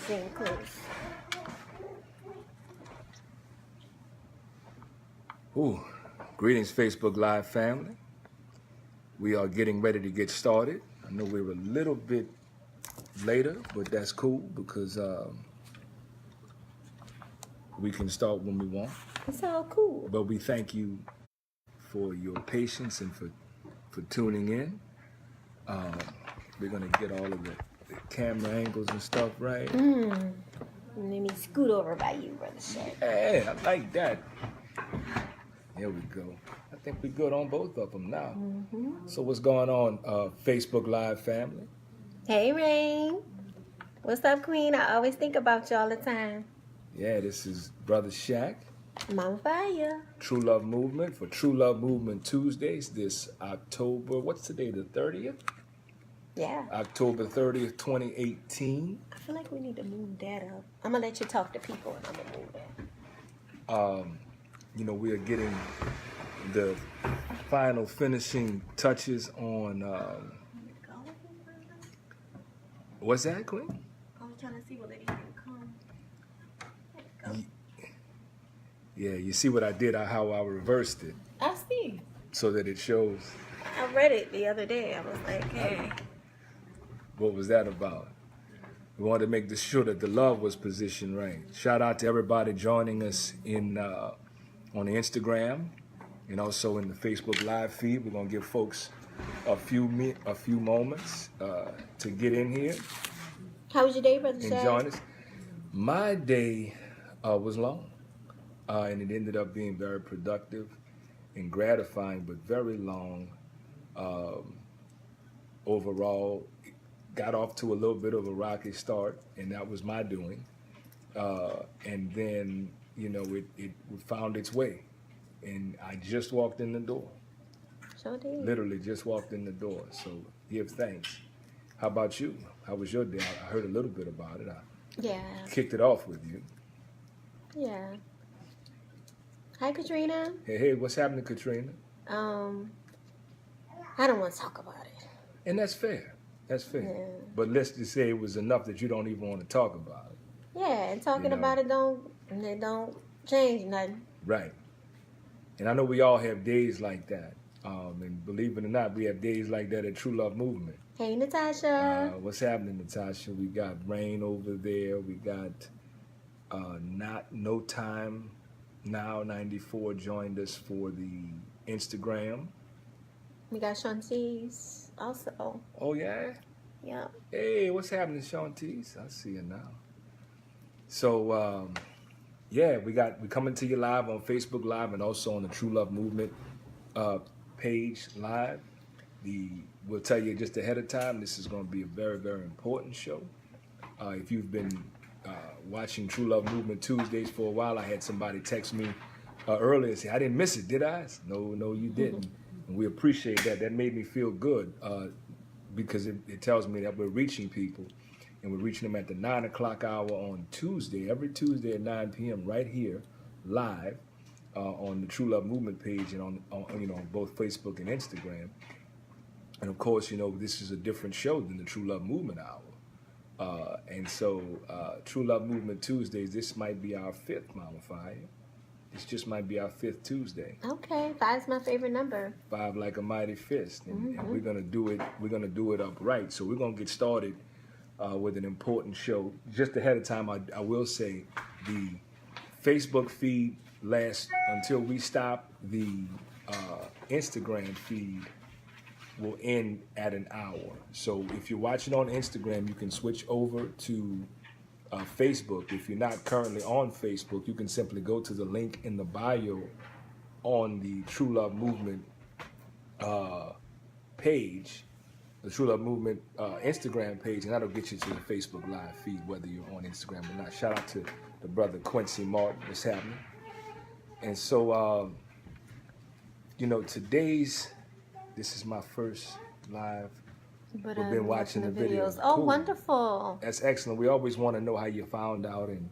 scene clues. Ooh, greetings, Facebook Live family. We are getting ready to get started. I know we're a little bit later, but that's cool because we can start when we want. It's all cool. But we thank you for your patience and for tuning in. We're gonna get all of the camera angles and stuff right. Let me scoot over by you, Brother Shay. Hey, I like that. There we go. I think we're good on both of them now. So what's going on, Facebook Live family? Hey, Rain. What's up, Queen? I always think about you all the time. Yeah, this is Brother Shaq. Mama Fire. True Love Movement for True Love Movement Tuesdays this October, what's today, the 30th? Yeah. October 30th, 2018. I feel like we need to move that up. I'm going to let you talk to people and I'm going to move that. You know, we are getting the final finishing touches on, what's that, Queen? I was trying to see will it even come. There we go. Yeah, you see what I did, how I reversed it I see. so that it shows. I read it the other day. I was like, hey. What was that about? We wanted to make sure that the love was positioned right. Shout out to everybody joining us in on the Instagram and also in the Facebook Live feed. We're gonna give folks a few moments to get in here. How was your day, Brother And Shay? join us. My day was long, and it ended up being very productive and gratifying, but very long overall. Got off to a little bit of a rocky start, and that was my doing. And then, you know, it found its way, and I just walked in the door. Sure did. Literally just walked in the door. So give thanks. How about you? How was your day? I heard a little bit about it. I Yeah. kicked it off with you. Yeah. Hi, Katrina. Hey, what's happening, Katrina? I don't want to talk about it. And that's fair. That's fair. Yeah. But let's just say it was enough that you don't even want to talk about it. Yeah, and talking You know. about it don't change nothing. Right. And I know we all have days like that. And believe it or not, we have days like that at True Love Movement. Hey, Natasha. What's happening, Natasha? We got Rain over there. We got No Time Now 94 joined us for the Instagram. We got Shantice also. Oh, yeah? Yeah. Hey, what's happening, Shantice? I see you now. So, yeah, we coming to you live on Facebook Live and also on the True Love Movement page live. We'll tell you just ahead of time, this is going to be a very, very important show. If you've been watching True Love Movement Tuesdays for a while, I had somebody text me earlier and say, I didn't miss it, did I? No, you didn't. And we appreciate that. That made me feel good because it tells me that we're reaching people, and we're reaching them at the 9 o'clock hour on Tuesday, every Tuesday at 9 p.m. right here, live on the True Love Movement page and on both Facebook and Instagram. And of course, you know, this is a different show than the True Love Movement hour. And so True Love Movement Tuesdays, this might be our 5th, Mama Fire. This just might be our 5th Tuesday. Okay, 5's my favorite number. 5 like a mighty fist, and we're gonna do it. We're gonna do it upright. So we're gonna get started with an important show. Just ahead of time, I will say the Facebook feed lasts until we stop. The Instagram feed will end at an hour. So if you're watching on Instagram, you can switch over to Facebook. If you're not currently on Facebook, you can simply go to the link in the bio on the True Love Movement page, the True Love Movement Instagram page, and that'll get you to the Facebook Live feed, whether you're on Instagram or not. Shout out to the brother Quincy Martin, what's happening. And so, you know, this is my first live. But We've been watching the videos. Oh, Cool. wonderful. That's excellent. We always want to know how you found out and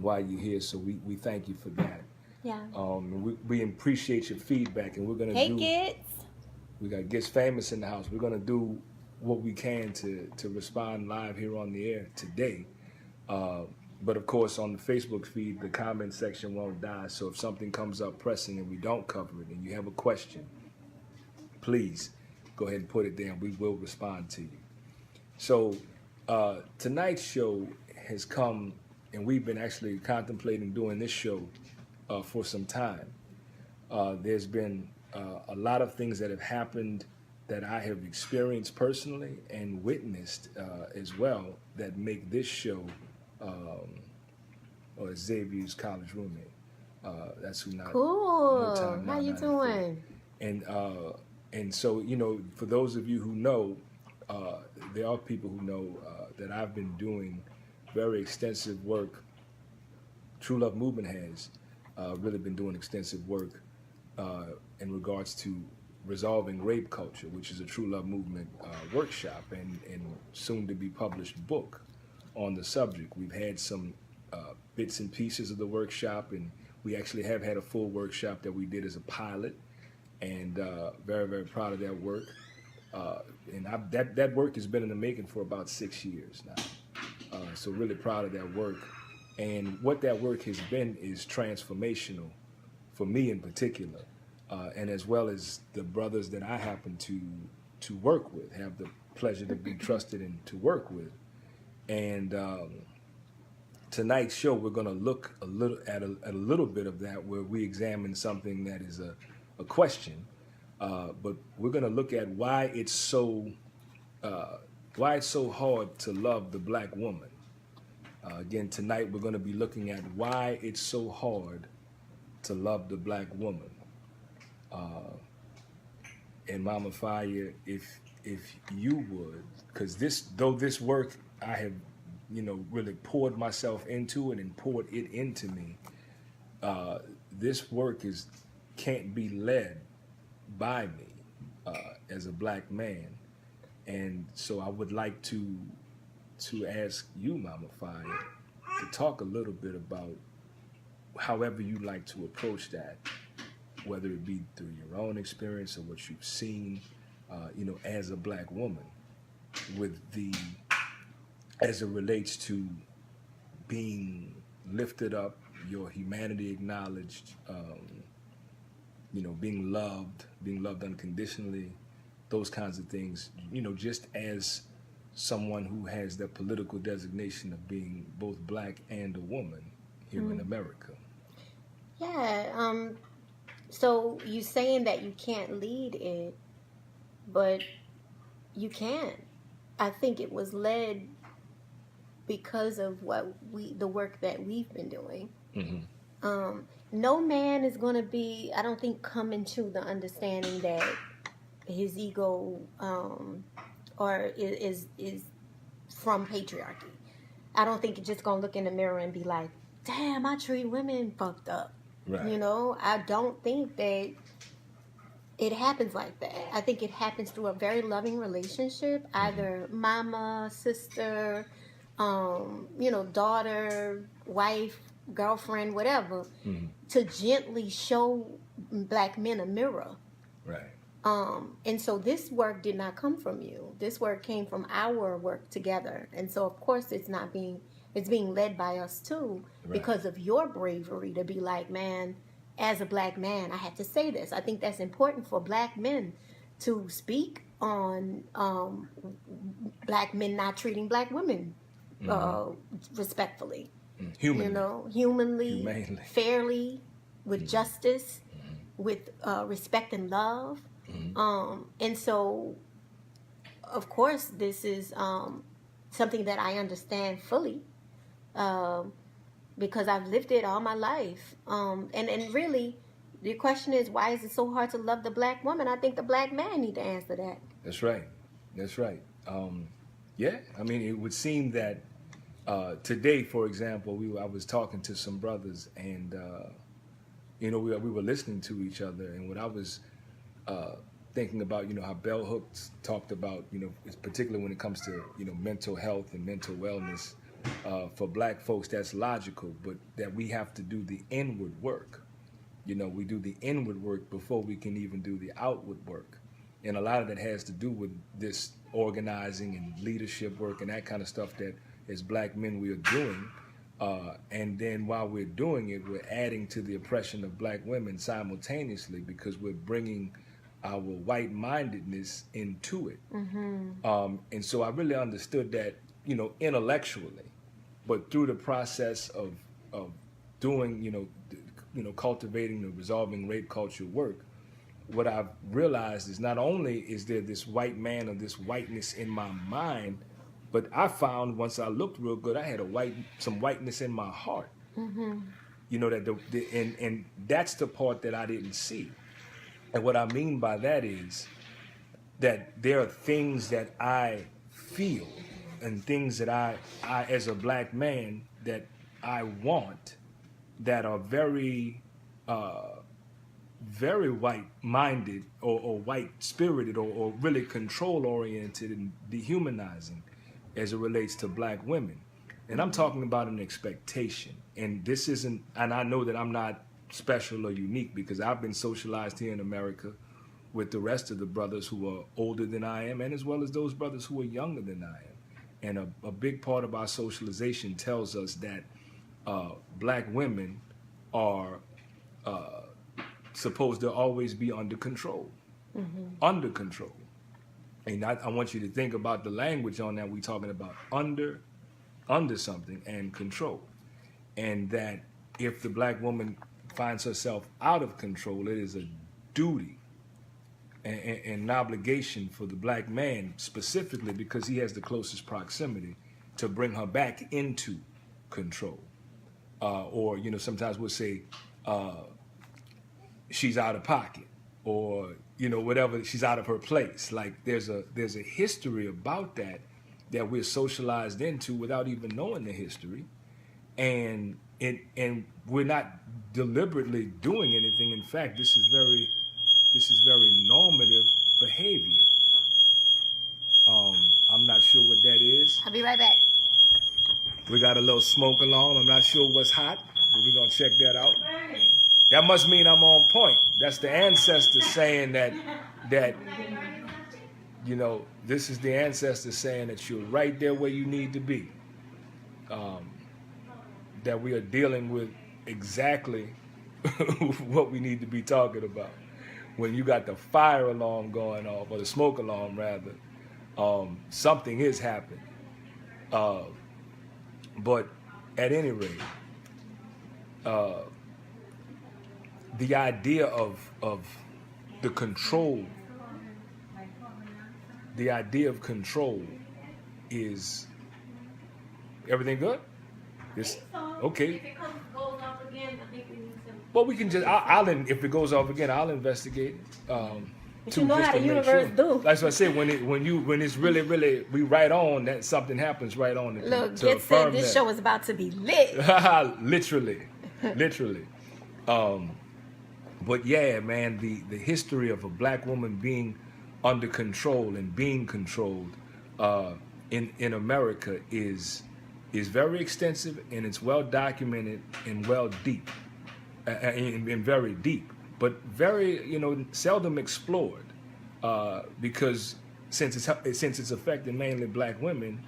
why you're here, so we thank you for that. Yeah. We appreciate your feedback, and we're gonna Hey, kids. We got Gets Famous in the house. We're gonna do what we can to respond live here on the air today. But of course, on the Facebook feed, the comment section won't die. So if something comes up pressing and we don't cover it and you have a question, please go ahead and put it there and we will respond to you. So tonight's show has come, and we've been actually contemplating doing this show for some time. There's been a lot of things that have happened that I have experienced personally and witnessed as well that make this show, or Xavier's college roommate. That's who not. Cool. No time, How you doing? And so, you know, for those of you who know, there are people who know that I've been doing very extensive work. True Love Movement has really been doing extensive work in regards to resolving rape culture, which is a True Love Movement workshop and soon to be published book on the subject. We've had some bits and pieces of the workshop, and we actually have had a full workshop that we did as a pilot, and very, very proud of that work. That work has been in the making for about 6 years now. So really proud of that work. And what that work has been is transformational for me in particular, and as well as the brothers that I happen to work with, have the pleasure to be trusted and to work with. And tonight's show, we're going to look a little at a little bit of that, where we examine something that is a question, but we're going to look at why it's so hard to love the black woman. Again, tonight we're going to be looking at why it's so hard to love the black woman. And Mama Fire, if you would, because this work I have, you know, really poured myself into it and poured it into me. This work can't be led by me as a black man, and so I would like to ask you, Mama Fire, to talk a little bit about however you like to approach that, whether it be through your own experience or what you've seen, you know, as a black woman, as it relates to being lifted up, your humanity acknowledged, you know, being loved unconditionally, those kinds of things, you know, just as someone who has that political designation of being both black and a woman here in America. Yeah. So you saying that you can't lead it, but you can. I think it was led because of the work that we've been doing. Mm-hmm. No man is going to be, I don't think, come into the understanding that his ego or is from patriarchy. I don't think you're just going to look in the mirror and be like, damn, I treat women fucked up. Right. You know, I don't think that it happens like that. I think it happens through a very loving relationship, either mama, sister, you know, daughter, wife, girlfriend, whatever, to gently show black men a mirror. Right. And so this work did not come from you. This work came from our work together. And so, of course, it's being led by us too, right, because of your bravery to be like, man, as a black man, I have to say this. I think that's important for black men to speak on black men not treating black women respectfully. Humanly. You know, humanely, fairly, with justice, with respect and love. And so, of course, this is something that I understand fully because I've lived it all my life. And really, the question is, why is it so hard to love the black woman? I think the black man need to answer that. That's right. That's right. Yeah, I mean, it would seem that today, for example, I was talking to some brothers, and you know, we were listening to each other, and what I was thinking about, you know, how Bell Hooks talked about, you know, particularly when it comes to, you know, mental health and mental wellness, for black folks, that's logical, but that we have to do the inward work. You know, we do the inward work before we can even do the outward work. And a lot of that has to do with this organizing and leadership work and that kind of stuff that as black men we are doing. And then while we're doing it, we're adding to the oppression of black women simultaneously because we're bringing our white-mindedness into it. And so I really understood that, intellectually, but through the process of doing, cultivating the resolving rape culture work, what I've realized is not only is there this white man or this whiteness in my mind, but I found once I looked real good, I had some whiteness in my heart. And that's the part that I didn't see. And what I mean by that is that there are things that I feel and things that I as a black man, that I want, that are very, very white-minded or white-spirited or really control-oriented and dehumanizing as it relates to black women. And I'm talking about an expectation. And this isn't, and I know that I'm not special or unique because I've been socialized here in America with the rest of the brothers who are older than I am, and as well as those brothers who are younger than I am. And a big part of our socialization tells us that black women are supposed to always be under control. Under control. And I want you to think about the language on that. We're talking about under something and control. And that if the black woman finds herself out of control, it is a duty and an obligation for the black man specifically, because he has the closest proximity, to bring her back into control. Or, sometimes we'll say she's out of pocket, or, whatever, she's out of her place. Like there's a history about that we're socialized into without even knowing the history. And we're not deliberately doing anything. In fact, this is very normative behavior. I'm not sure what that is. I'll be right back. We got a little smoke alarm. I'm not sure what's hot, but we're gonna check that out. That must mean I'm on point. That's the ancestor saying that this is the ancestor saying that you're right there where you need to be. That we are dealing with exactly what we need to be talking about. When you got the fire alarm going off, or the smoke alarm rather, something is happening. But at any rate, the idea of the control, is everything good? Okay. If it goes off again, I think we need to. Well, we can just. If it goes off again, I'll investigate. But you know how the universe do. That's what I said. When it's really we right on, that something happens right on. Look, get set. This show is about to be lit. literally. But yeah, man, the history of a black woman being under control and being controlled in America is very extensive, and it's well documented and well deep, and very deep, but very seldom explored, because since it's affecting mainly black women,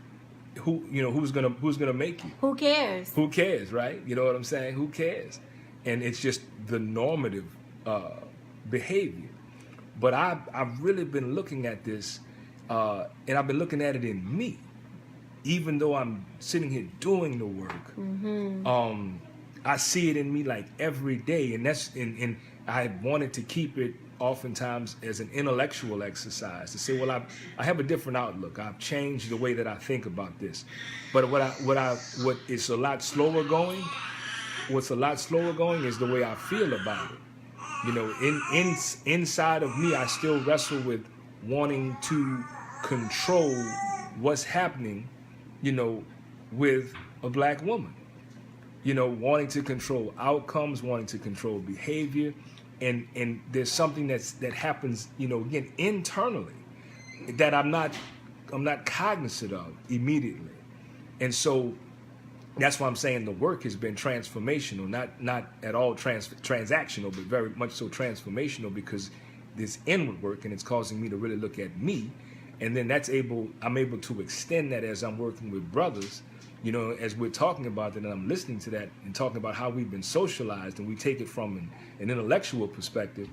who's gonna make you? Who cares? Who cares, right? You know what I'm saying? Who cares? And it's just the normative behavior. But I've really been looking at this, and I've been looking at it in me. Even though I'm sitting here doing the work, I see it in me like every day, and and I wanted to keep it oftentimes as an intellectual exercise to say, well, I have a different outlook. I've changed the way that I think about this. But what is a lot slower going? What's a lot slower going is the way I feel about it. Inside of me, I still wrestle with wanting to control what's happening, with a black woman, wanting to control outcomes, wanting to control behavior. And there's something that happens, again, internally that I'm not cognizant of immediately. And so that's why I'm saying the work has been transformational, not at all transactional, but very much so transformational, because this inward work, and it's causing me to really look at me. And then I'm able to extend that as I'm working with brothers you know, as we're talking about that, and I'm listening to that and talking about how we've been socialized, and we take it from an intellectual perspective,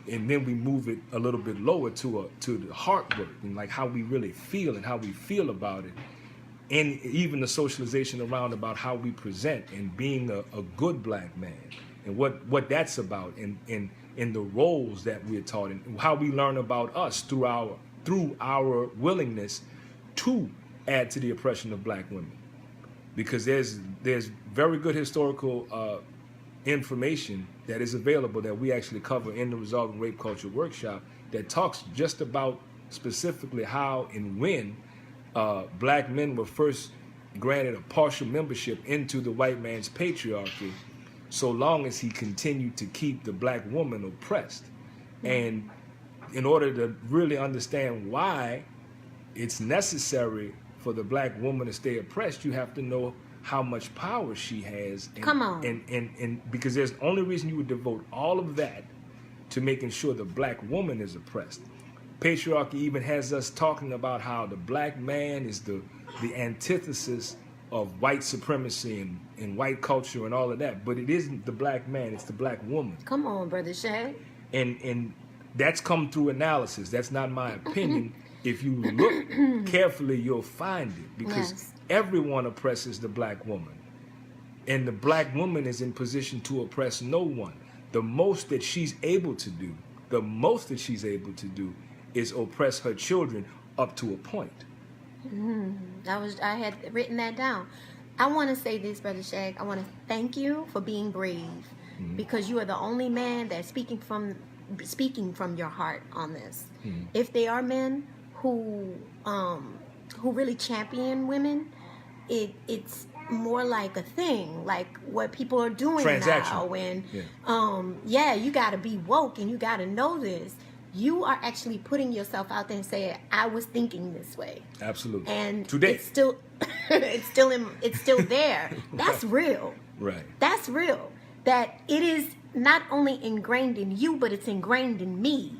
and then we move it a little bit lower to the heart work and like how we really feel and how we feel about it, and even the socialization around about how we present and being a good black man and what that's about, and the roles that we're taught and how we learn about us through our willingness to add to the oppression of black women. Because there's very good historical information that is available that we actually cover in the Resolving Rape Culture workshop that talks just about specifically how and when black men were first granted a partial membership into the white man's patriarchy, so long as he continued to keep the black woman oppressed. And in order to really understand why it's necessary for the black woman to stay oppressed, you have to know how much power she has. And, Come on. And because there's the only reason you would devote all of that to making sure the black woman is oppressed. Patriarchy even has us talking about how the black man is the antithesis of white supremacy and white culture and all of that. But it isn't the black man, it's the black woman. Come on, Brother Shag. And that's come through analysis. That's not my opinion. If you look carefully, you'll find it, because everyone oppresses the black woman. And the black woman is in position to oppress no one. The most that she's able to do is oppress her children up to a point. I had written that down. I want to say this, Brother Shag. I want to thank you for being brave, because you are the only man that's speaking from your heart on this. If they are men who really champion women, it's more like a thing, like what people are doing now. And you got to be woke and you got to know this. You are actually putting yourself out there and saying, "I was thinking this way." Absolutely. And today, it's still there. That's real. Right. That's real. That it is not only ingrained in you, but it's ingrained in me.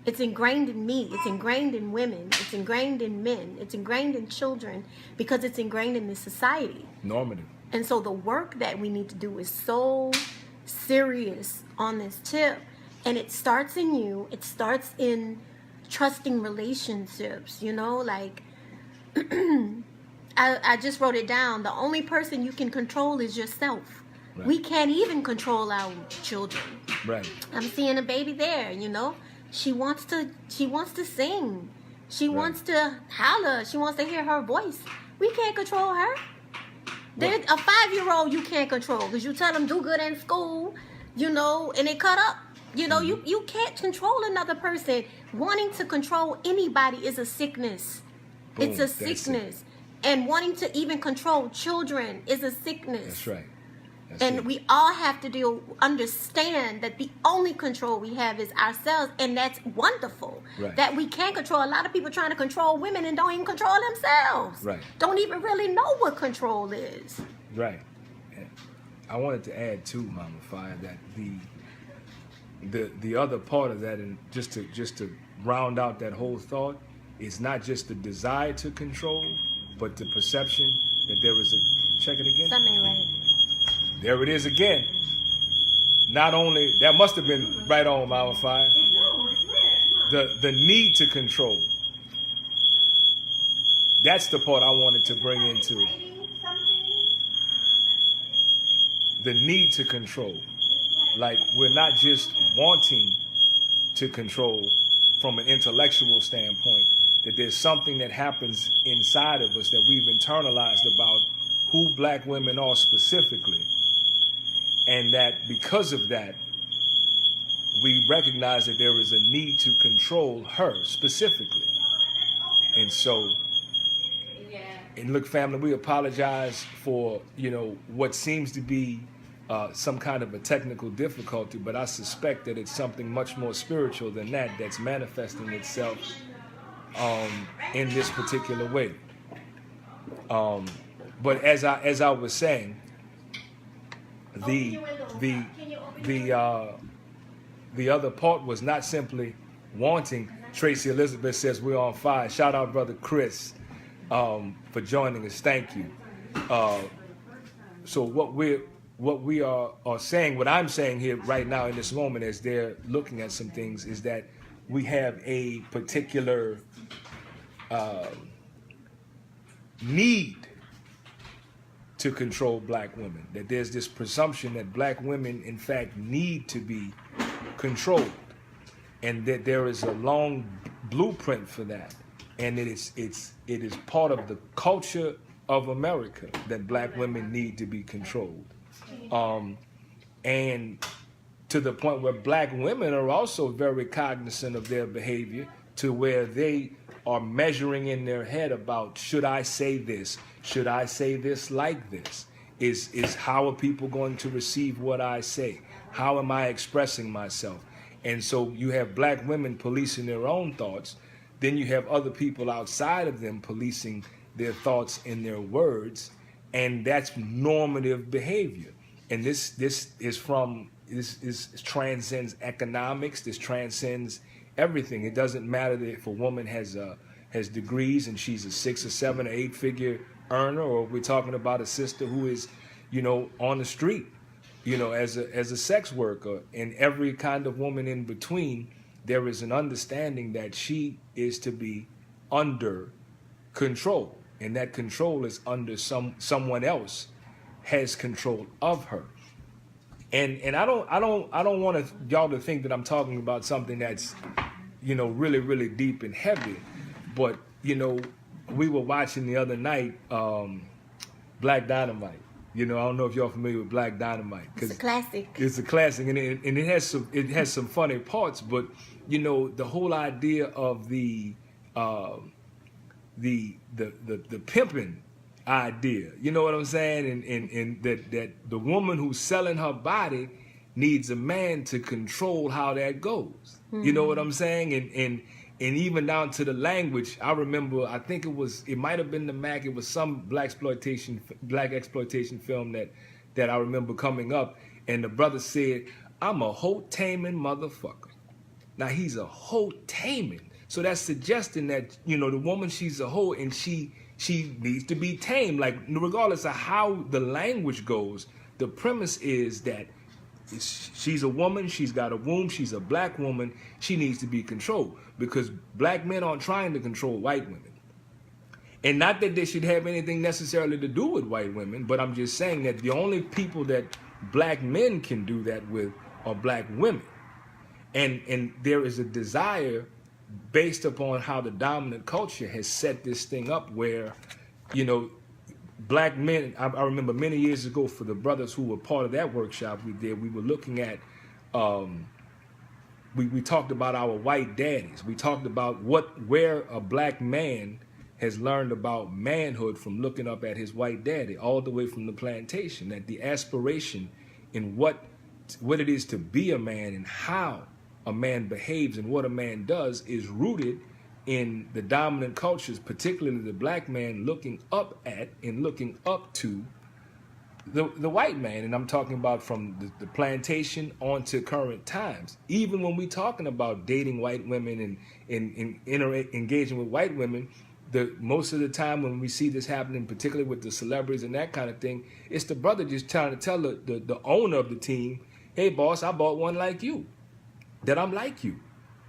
It's ingrained in me. It's ingrained in women. It's ingrained in men. It's ingrained in children, because it's ingrained in this society. Normative. And so the work that we need to do is so serious on this tip. And it starts in you. It starts in trusting relationships, you know, like I just wrote it down. The only person you can control is yourself. Right. We can't even control our children. Right. I'm seeing a baby there, you know. She wants to sing. She wants to holler. She wants to hear her voice. We can't control her. There's a 5-year-old you can't control, because you tell them do good in school, you know, and they cut up. You know, you can't control another person. Wanting to control anybody is a sickness. Boom, it's a sickness. And wanting to even control children is a sickness. That's right. And we all have to understand that the only control we have is ourselves, and that's wonderful. Right. That we can control. A lot of people trying to control women and don't even control themselves. Right. Don't even really know what control is. Right. And I wanted to add too, Mama Fire, that the other part of that, and just to round out that whole thought, is not just the desire to control, but the perception that there is check it again. Something right. There it is again. Not only, that must have been right on, Mama Fire. The need to control. That's the part I wanted to bring into. The need to control. Like, we're not just wanting to control from an intellectual standpoint, that there's something that happens inside of us that we've internalized about who black women are specifically. And that because of that, we recognize that there is a need to control her specifically. And so, and look, family, we apologize for, you know, what seems to be some kind of a technical difficulty, but I suspect that it's something much more spiritual than that that's manifesting itself in this particular way. But as I was saying, the other part was not simply wanting. Tracy Elizabeth says we're on fire. Shout out, brother Chris, for joining us. Thank you. So what we are saying, what I'm saying here right now in this moment, as they're looking at some things, is that we have a particular need to control black women. That there's this presumption that black women, in fact, need to be controlled, and that there is a long blueprint for that, and it is part of the culture of America that black women need to be controlled, and to the point where black women are also very cognizant of their behavior, to where they are measuring in their head about, should I say this? Should I say this like this? Is how are people going to receive what I say? How am I expressing myself? And so you have black women policing their own thoughts. Then you have other people outside of them policing their thoughts and their words. And that's normative behavior. And this transcends economics. This transcends everything. It doesn't matter if a woman has degrees and she's a 6 or 7 or 8 figure earner, or we're talking about a sister who is, on the street, as a sex worker, and every kind of woman in between. There is an understanding that she is to be under control, and that control is under someone else has control of her. And I don't want y'all to think that I'm talking about something that's, really, really deep and heavy. But, we were watching the other night Black Dynamite. I don't know if y'all familiar with Black Dynamite. It's a classic. It's a classic, and it has some funny parts. But the whole idea of the pimping idea, you know what I'm saying, and that the woman who's selling her body needs a man to control how that goes. Mm-hmm. You know what I'm saying, and even down to the language. I remember, I think it might have been the Mac. It was some black exploitation film that I remember coming up, and the brother said, "I'm a hoe taming motherfucker." Now he's a hoe taming, so that's suggesting that the woman, she's a hoe and she needs to be tamed. Like, regardless of how the language goes, the premise is that she's a woman, she's got a womb, she's a black woman, she needs to be controlled, because black men aren't trying to control white women. And not that they should have anything necessarily to do with white women, but I'm just saying that the only people that black men can do that with are black women. And there is a desire based upon how the dominant culture has set this thing up where, black men, I remember many years ago, for the brothers who were part of that workshop we did, we were looking at, we talked about our white daddies. We talked about where a black man has learned about manhood from looking up at his white daddy, all the way from the plantation, that the aspiration in what it is to be a man and how a man behaves and what a man does is rooted in the dominant cultures, particularly the black man looking up at and looking up to the white man. And I'm talking about from the plantation on to current times. Even when we're talking about dating white women and engaging with white women, most of the time when we see this happening, particularly with the celebrities and that kind of thing, it's the brother just trying to tell the owner of the team, "Hey boss, I bought one like you, that I'm like you."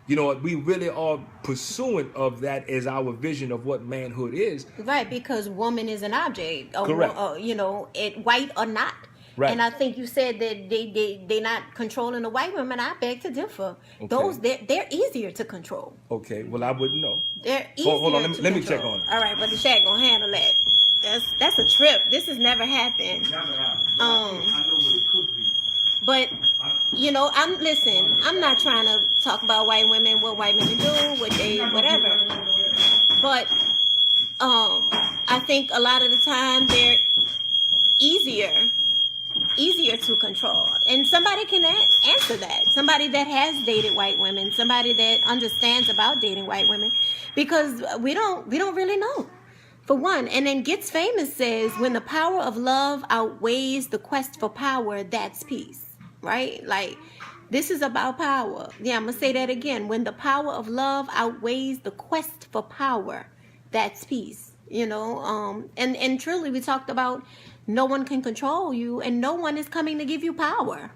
We really are pursuant of that as our vision of what manhood is. Right, because woman is an object. Correct. White or not. Right. And I think you said that they not controlling the white women. I beg to differ. Okay. They're easier to control. Okay, well, I wouldn't know. They're easier Hold on, let me check on it. All right, Brother Shaq gonna handle that. That's a trip. This has never happened. Never happened. I know what it could be. But I'm not trying to talk about white women, what white women do, whatever. But I think a lot of the time they're easier to control. And somebody can answer that. Somebody that has dated white women, somebody that understands about dating white women, because we don't really know. For one, and then Gets Famous says, when the power of love outweighs the quest for power, that's peace. Right? Like, this is about power. Yeah, I'm going to say that again. When the power of love outweighs the quest for power, that's peace. And truly we talked about no one can control you, and no one is coming to give you power.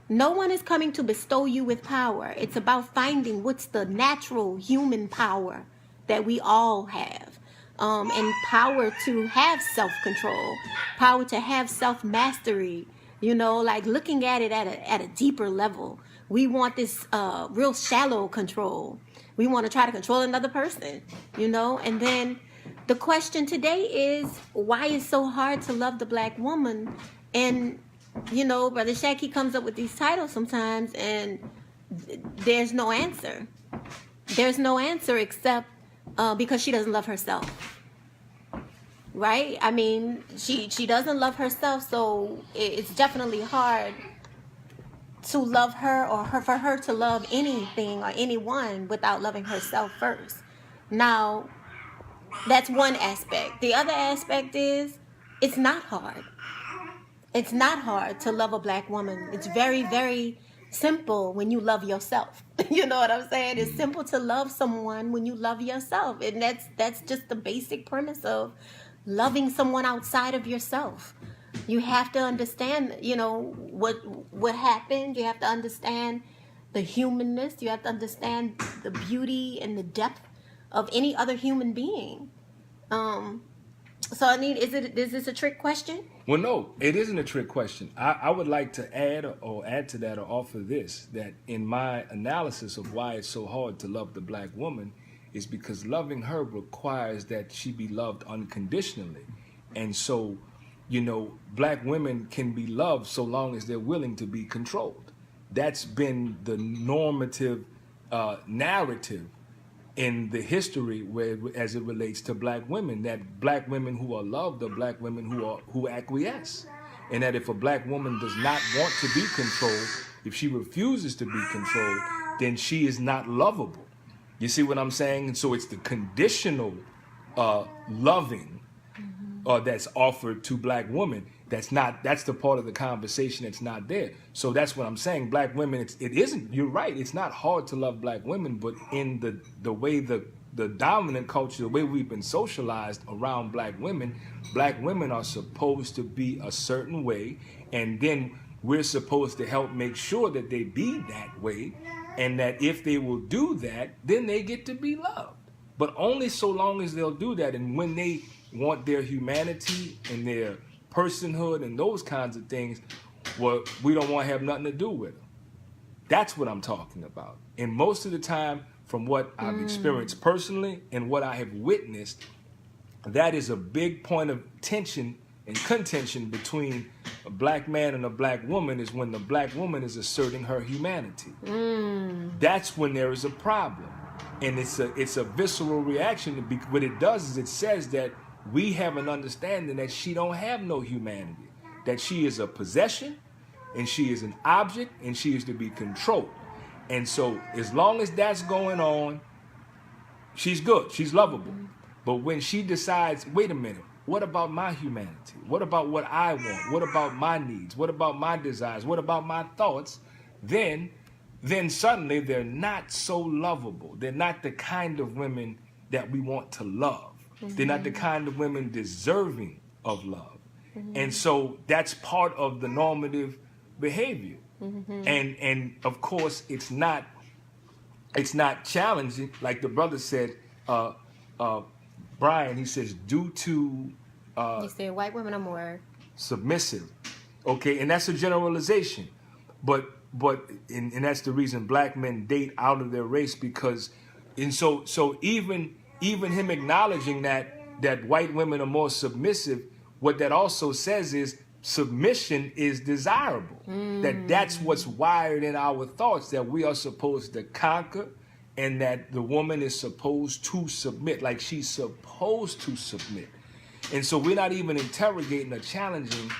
No one is coming to bestow you with power. It's about finding what's the natural human power that we all have. And power to have self-control, power to have self-mastery, like looking at it at a deeper level. We want this real shallow control. We want to try to control another person, and then the question today is, why it's so hard to love the black woman? And Brother Shaq, comes up with these titles sometimes, and there's no answer. There's no answer except because she doesn't love herself, right? I mean, she doesn't love herself, so it's definitely hard to love her, or for her to love anything or anyone without loving herself first. Now, that's one aspect. The other aspect is, it's not hard. It's not hard to love a black woman. It's very, very simple when you love yourself. You know what I'm saying? It's simple to love someone when you love yourself. And that's just the basic premise of loving someone outside of yourself. You have to understand, what happened. You have to understand the humanness. You have to understand the beauty and the depth of any other human being. So is this a trick question? Well, no, it isn't a trick question. I would like to add to that, or offer this, that in my analysis of why it's so hard to love the black woman is because loving her requires that she be loved unconditionally. And so, black women can be loved so long as they're willing to be controlled. That's been the normative narrative in the history as it relates to black women, that black women who are loved are black women who acquiesce. And that if a black woman does not want to be controlled, if she refuses to be controlled, then she is not lovable. You see what I'm saying? And so it's the conditional loving that's offered to black women. That's the part of the conversation that's not there. So that's what I'm saying. Black women, it isn't, you're right, it's not hard to love black women, but in the way the dominant culture, the way we've been socialized around black women are supposed to be a certain way, and then we're supposed to help make sure that they be that way, and that if they will do that, then they get to be loved. But only so long as they'll do that, and when they want their humanity and their personhood and those kinds of things, well, we don't want to have nothing to do with them. That's what I'm talking about. And most of the time, from what I've experienced personally and what I have witnessed, that is a big point of tension and contention between a black man and a black woman, is when the black woman is asserting her humanity. That's when there is a problem. And it's a visceral reaction. What it does is it says that we have an understanding that she don't have no humanity, that she is a possession, and she is an object, and she is to be controlled. And so as long as that's going on, she's good, she's lovable. But when she decides, wait a minute, what about my humanity? What about what I want? What about my needs? What about my desires? What about my thoughts? Then suddenly they're not so lovable. They're not the kind of women that we want to love. They're not the kind of women deserving of love. And so that's part of the normative behavior. And of course, it's not challenging. Like the brother said, Brian, he says, due to you said white women are more submissive. Okay, and that's a generalization. But that's the reason black men date out of their race, because, and so even him acknowledging that white women are more submissive, what that also says is submission is desirable. That's what's wired in our thoughts, that we are supposed to conquer, and that the woman is supposed to submit, like she's supposed to submit. And so we're not even interrogating or challenging,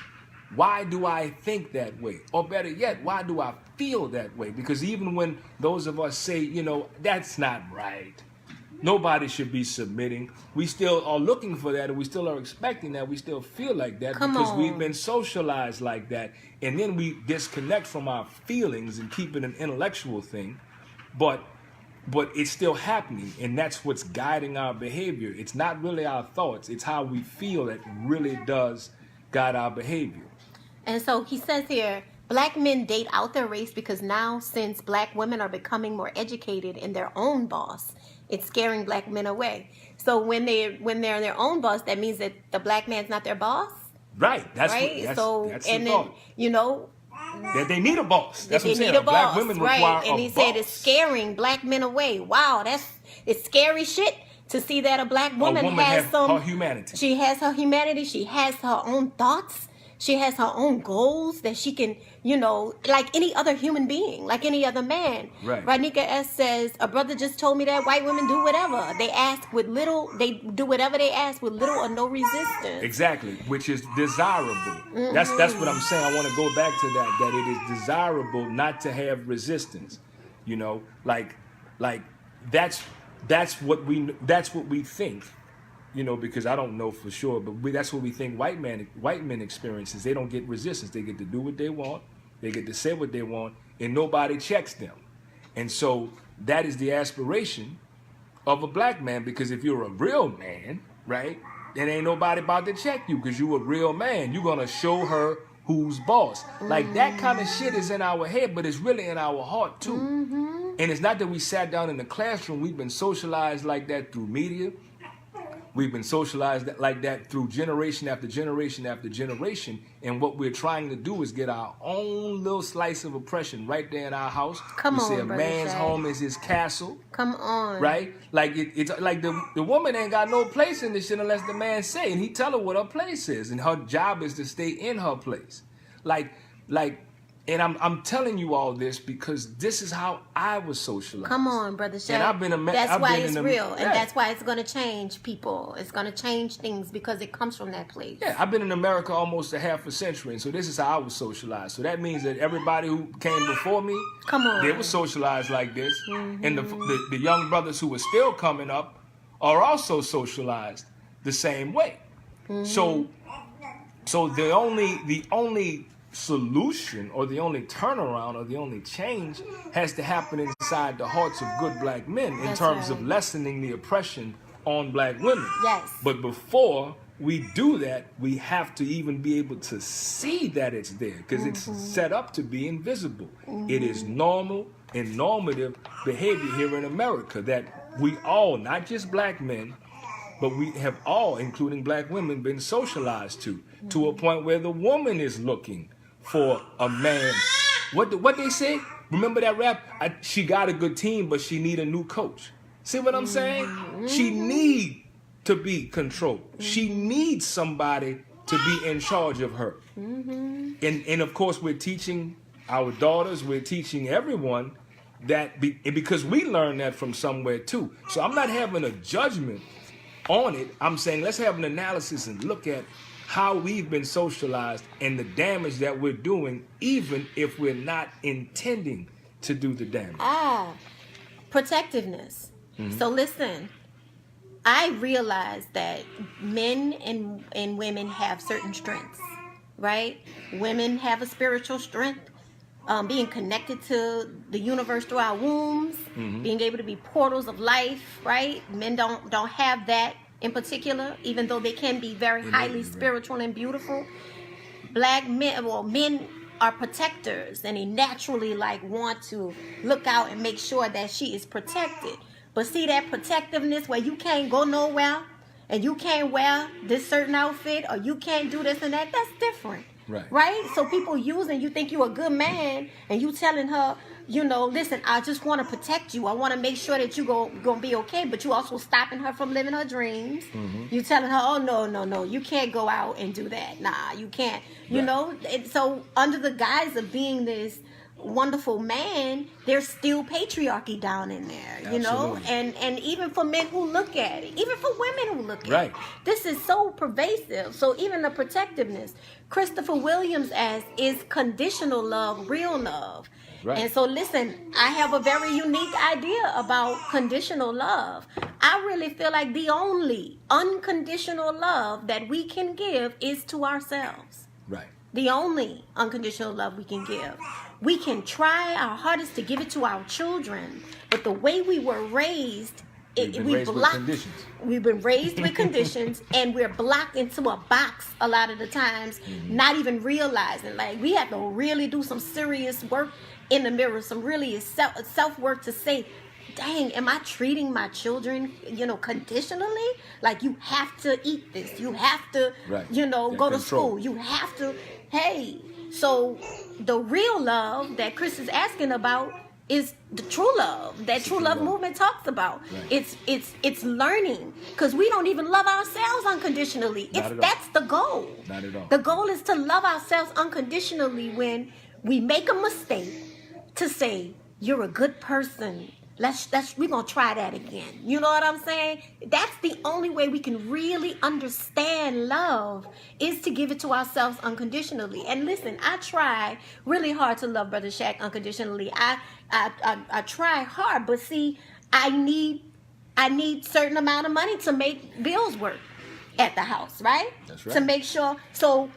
why do I think that way? Or better yet, why do I feel that way? Because even when those of us say, that's not right, nobody should be submitting, we still are looking for that, and we still are expecting that, we still feel like that, because we've been socialized like that. And then we disconnect from our feelings and keep it an intellectual thing. But but it's still happening, and that's what's guiding our behavior. It's not really our thoughts, it's how we feel that really does guide our behavior. And so he says here, black men date out their race because now, since black women are becoming more educated in their own boss, it's scaring black men away. So when they're their own boss, that means that the black man's not their boss. Right. That's right. That's and the then thought. That they need a boss. That's what I'm saying. Need a boss, black women require and a he boss. said it's scaring black men away. Wow, it's scary shit to see that a black woman has her humanity. She has her humanity. She has her own thoughts. She has her own goals that she can, like any other human being, like any other man. Right. Ranika S. says, a brother just told me that white women do whatever. They do whatever they ask with little or no resistance. Exactly, which is desirable. Mm-hmm. That's what I'm saying. I want to go back to that it is desirable not to have resistance. Like that's what we think. Because I don't know for sure, but that's what we think white men experiences. They don't get resistance. They get to do what they want. They get to say what they want, and nobody checks them. And so that is the aspiration of a black man, because if you're a real man, right, then ain't nobody about to check you because you a real man. You're going to show her who's boss. Like that kind of shit is in our head, but it's really in our heart too. Mm-hmm. And it's not that we sat down in the classroom. We've been socialized like that through media. We've been socialized like that through generation after generation after generation. And what we're trying to do is get our own little slice of oppression right there in our house. We say a man's home is his castle. Come on. Right? Like it's like the woman ain't got no place in this shit unless the man say. And he tell her what her place is. And her job is to stay in her place. And I'm telling you all this because this is how I was socialized. Come on, Brother Shay. And I've been that's why it's real. Yeah. And that's why it's going to change people. It's going to change things because it comes from that place. Yeah, I've been in America almost a half a century. And so this is how I was socialized. So that means that everybody who came before me, they were socialized like this. Mm-hmm. And the young brothers who are still coming up are also socialized the same way. Mm-hmm. So the only solution or the only turnaround or the only change has to happen inside the hearts of good black men in terms of lessening the oppression on black women. Yes. But before we do that, we have to even be able to see that it's there because it's set up to be invisible. It is normal and normative behavior here in America that we all, not just black men, but we have all, including black women, been socialized to a point where the woman is looking for a man. What they say? Remember that rap? She got a good team, but she need a new coach. See what I'm saying? She need to be controlled. She needs somebody to be in charge of her. And of course, we're teaching our daughters, we're teaching everyone that because we learned that from somewhere too. So I'm not having a judgment on it. I'm saying let's have an analysis and look at how we've been socialized and the damage that we're doing, even if we're not intending to do the damage. Protectiveness. So listen, I realize that men and women have certain strengths, right? Women have a spiritual strength, being connected to the universe through our wombs, being able to be portals of life, right? Men don't have that in particular, even though they can be very highly spiritual and beautiful. Men are protectors, and they naturally want to look out and make sure that she is protected. But see that protectiveness where you can't go nowhere and you can't wear this certain outfit or you can't do this and that, that's different. Right? So people using, you think you're a good man and you telling her, listen, I just want to protect you. I want to make sure that you're going to be okay. But you also stopping her from living her dreams. You telling her, oh, no, you can't go out and do that. Nah, you can't. You know? And so under the guise of being this wonderful man, there's still patriarchy down in there, you know? And even for men who look at it, even for women who look at it, this is so pervasive. So even the protectiveness, Christopher Williams asks, is conditional love real love? And so listen, I have a very unique idea about conditional love. I really feel like the only unconditional love that we can give is to ourselves. The only unconditional love we can give. we can try our hardest to give it to our children, but the way we were raised, We've been raised with conditions. We've been raised with conditions, and we're blocked into a box a lot of the times, not even realizing. Like, we have to really do some serious work in the mirror, some really self work to say, dang, am I treating my children, conditionally? Like, you have to eat this. You have to, go to school. You have to, hey. So the real love that Chris is asking about is the true love that true love movement talks about. Right. It's learning, because we don't even love ourselves unconditionally. That's the goal. Not at all. The goal is to love ourselves unconditionally. When we make a mistake, to say, you're a good person. We're gonna try that again. You know what I'm saying? That's the only way we can really understand love, is to give it to ourselves unconditionally. And listen, I try really hard to love Brother Shaq unconditionally. I try hard, but see, I need certain amount of money to make bills work at the house, right? That's right. To make sure. So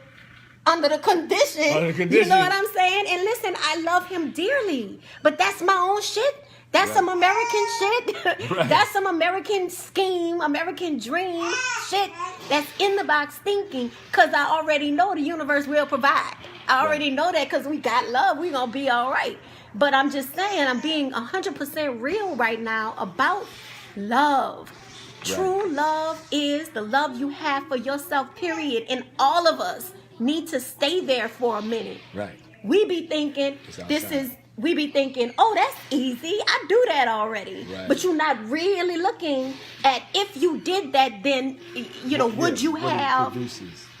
under the condition, you know what I'm saying? And listen, I love him dearly, but that's my own shit. That's some American shit. Right. That's some American scheme, American dream shit that's in the box thinking, because I already know the universe will provide. I already know that, because we got love. We're going to be all right. But I'm just saying, I'm being 100% real right now about love. Right. True love is the love you have for yourself, period. And all of us need to stay there for a minute. Right. We be thinking we be thinking, oh, that's easy. I do that already. Right. But you're not really looking at, if you did that, then, would you have...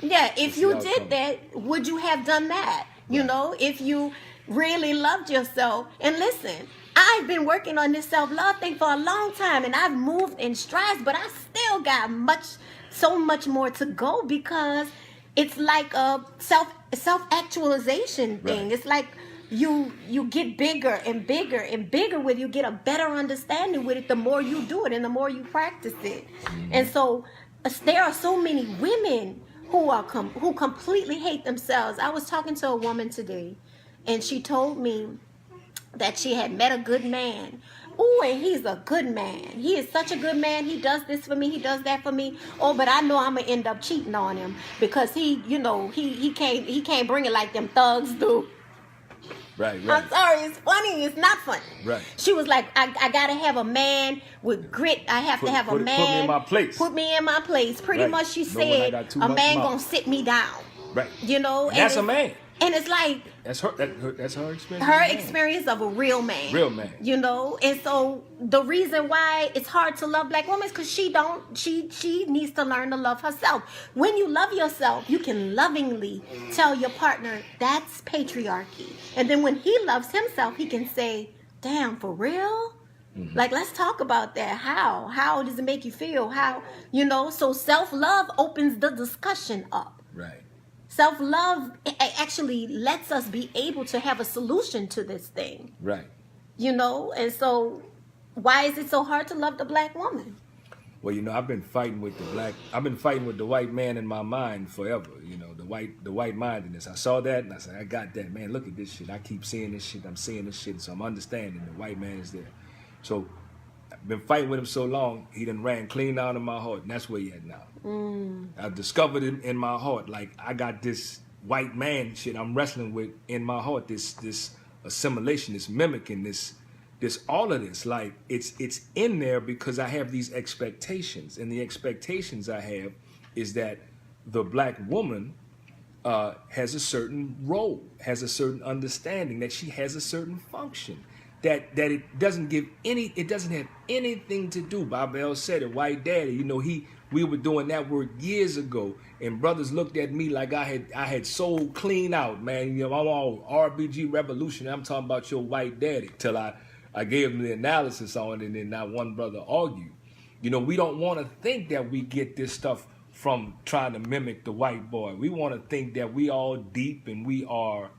if you did that, would you have done that? Right. If you really loved yourself. And listen, I've been working on this self-love thing for a long time, and I've moved in strides, but I still got so much more to go, because it's like a self-actualization thing. Right. It's like you get bigger and bigger and bigger with it. You get a better understanding with it the more you do it and the more you practice it. Mm-hmm. And so there are so many women who completely hate themselves. I was talking to a woman today, and she told me that she had met a good man. Oh, and he's a good man. He is such a good man. He does this for me. He does that for me. Oh, but I know I'm gonna end up cheating on him, because he can't bring it like them thugs do. Right. I'm sorry, it's funny. It's not funny. Right. She was like, I gotta have a man with grit. I have to have a man. Put me in my place. Put me in my place. Pretty much, she said, a man gonna sit me down. Right. And that's a man. And it's like, that's her experience. Her experience of a real man. Real man. And so the reason why it's hard to love black women is because she needs to learn to love herself. When you love yourself, you can lovingly tell your partner, that's patriarchy. And then when he loves himself, he can say, damn, for real? Mm-hmm. Like, let's talk about that. How does it make you feel? So self-love opens the discussion up. Right. Self-love actually lets us be able to have a solution to this thing. Right. And so why is it so hard to love the black woman? Well, I've been fighting with the white man in my mind forever, the white mindedness. I saw that and I said, I got that, man. Look at this shit. I keep seeing this shit. I'm seeing this shit. So I'm understanding the white man is there. So I've been fighting with him so long, he done ran clean out of my heart, and that's where he at now. I've discovered it in my heart. Like, I got this white man shit I'm wrestling with in my heart, this assimilation, this mimicking, this all of this. Like, it's in there because I have these expectations, and the expectations I have is that the black woman has a certain role, has a certain understanding, that she has a certain function. That it doesn't have anything to do. Bob Bell said it, white daddy. We were doing that work years ago, and brothers looked at me like I had sold clean out, man. I'm all RBG revolution. I'm talking about your white daddy. Till I gave him the analysis on it, and then not one brother argued. We don't want to think that we get this stuff from trying to mimic the white boy. We want to think that we all deep and we are,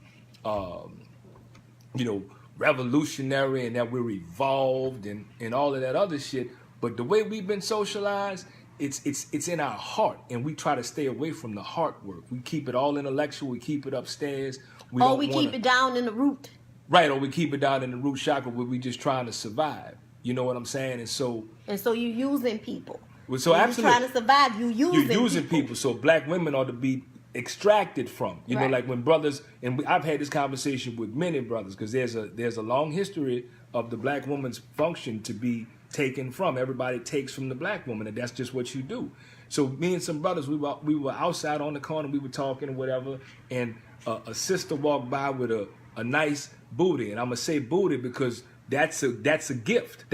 revolutionary, and that we're evolved and all of that other shit. But the way we've been socialized, it's in our heart, and we try to stay away from the heart work. We keep it all intellectual. We keep it upstairs. We keep it down in the root. Right, or we keep it down in the root chakra where we just trying to survive. You know what I'm saying? And so you using people. So when absolutely, you're trying to survive, you're using people. So black women ought to be extracted from. You know, like when brothers, and I've had this conversation with many brothers, because there's a long history of the black woman's function to be taken from. Everybody takes from the black woman, and that's just what you do. So me and some brothers, we were outside on the corner, we were talking or whatever, and a sister walked by with a nice booty, and I'm gonna say booty because that's a gift.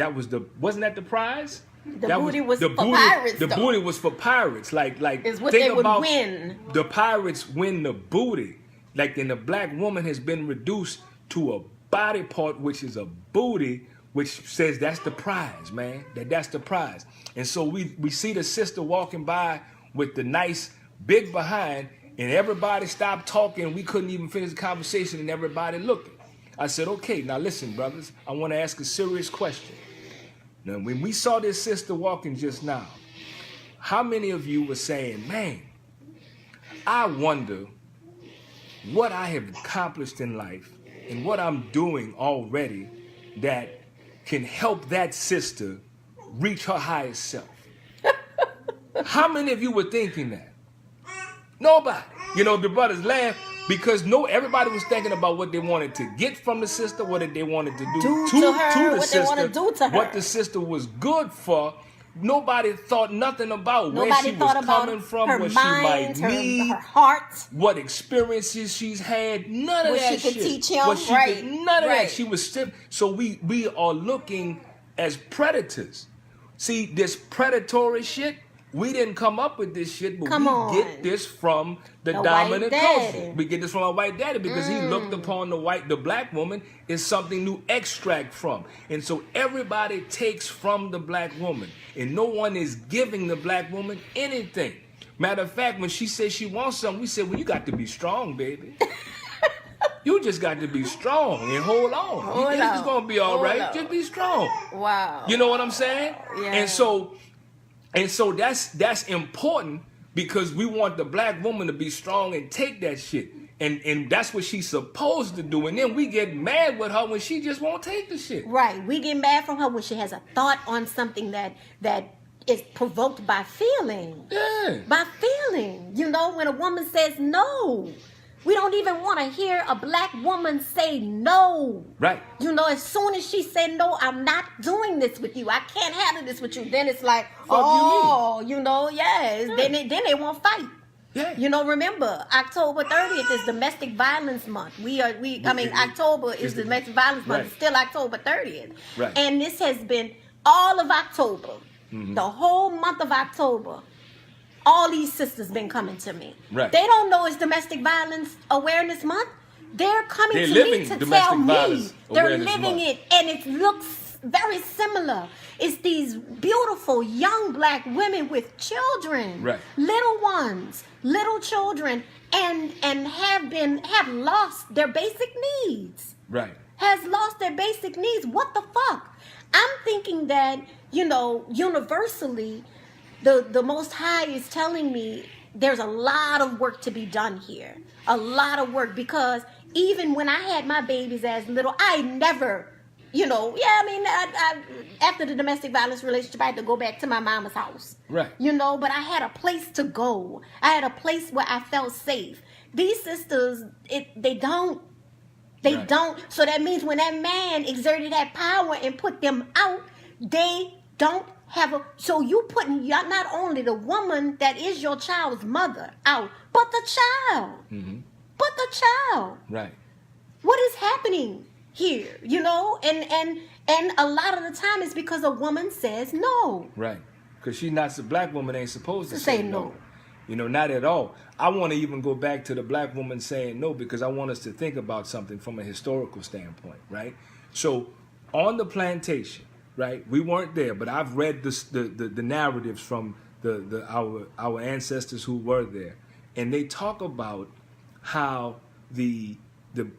Wasn't that the prize? The booty was for pirates. The booty was for pirates. Like is what they would win. The pirates win the booty. Like, and the black woman has been reduced to a body part, which is a booty, which says that's the prize, man. That's the prize. And so we see the sister walking by with the nice big behind, and everybody stopped talking. We couldn't even finish the conversation, and everybody looking. I said, okay, now listen, brothers. I want to ask a serious question. Now, when we saw this sister walking just now, how many of you were saying, man, I wonder what I have accomplished in life and what I'm doing already that can help that sister reach her highest self? How many of you were thinking that? Nobody. You know, the brothers laugh because everybody was thinking about what they wanted to get from the sister, what they wanted to do to her, what sister, they want to do to her, what the sister was good for. Nobody thought nothing about where she was coming from, what she might need, her heart, what experiences she's had. None of that shit. What she could teach him, none of that. She was stiff. So we are looking as predators. See, this predatory shit, we didn't come up with this shit, but get this from the dominant culture. We get this from our white daddy because he looked upon the black woman as something to extract from. And so everybody takes from the black woman, and no one is giving the black woman anything. Matter of fact, when she says she wants something, we said, well, you got to be strong, baby. You just got to be strong and hold on. It's going to be all right. Just be strong. Wow. You know what I'm saying? Yeah. And so that's important because we want the black woman to be strong and take that shit. And that's what she's supposed to do. And then we get mad with her when she just won't take the shit. Right. We get mad from her when she has a thought on something that is provoked by feeling. Yeah. By feeling. You know, when a woman says no. We don't even want to hear a black woman say no. Right. You know, as soon as she said no, I'm not doing this with you. I can't handle this with you. Then it's like, you know, yes. Then they won't fight. Yeah. You know, remember, October 30th is Domestic Violence Month. October is Domestic Violence Month. It's still October 30th. Right. And this has been all of October. Mm-hmm. The whole month of October. All these sisters been coming to me. Right. They don't know it's Domestic Violence Awareness Month. They're coming to me to tell me they're living it, and it looks very similar. It's these beautiful young black women with children, little ones, little children, and have lost their basic needs. Right. Has lost their basic needs. What the fuck? I'm thinking that, you know, universally, the Most High is telling me there's a lot of work to be done here. A lot of work, because even when I had my babies as little, I never, you know, I after the domestic violence relationship, I had to go back to my mama's house. Right. You know, but I had a place to go. I had a place where I felt safe. These sisters, they don't. They don't. So that means when that man exerted that power and put them out, they don't so you putting not only the woman that is your child's mother out, but the child. Mm-hmm. But the child. Right. What is happening here? You know, and a lot of the time it's because a woman says no. Right. Because she's not, the black woman ain't supposed to say no. You know, not at all. I want to even go back to the black woman saying no, because I want us to think about something from a historical standpoint, right? So on the plantation, right? We weren't there, but I've read the narratives from our ancestors who were there, and they talk about how the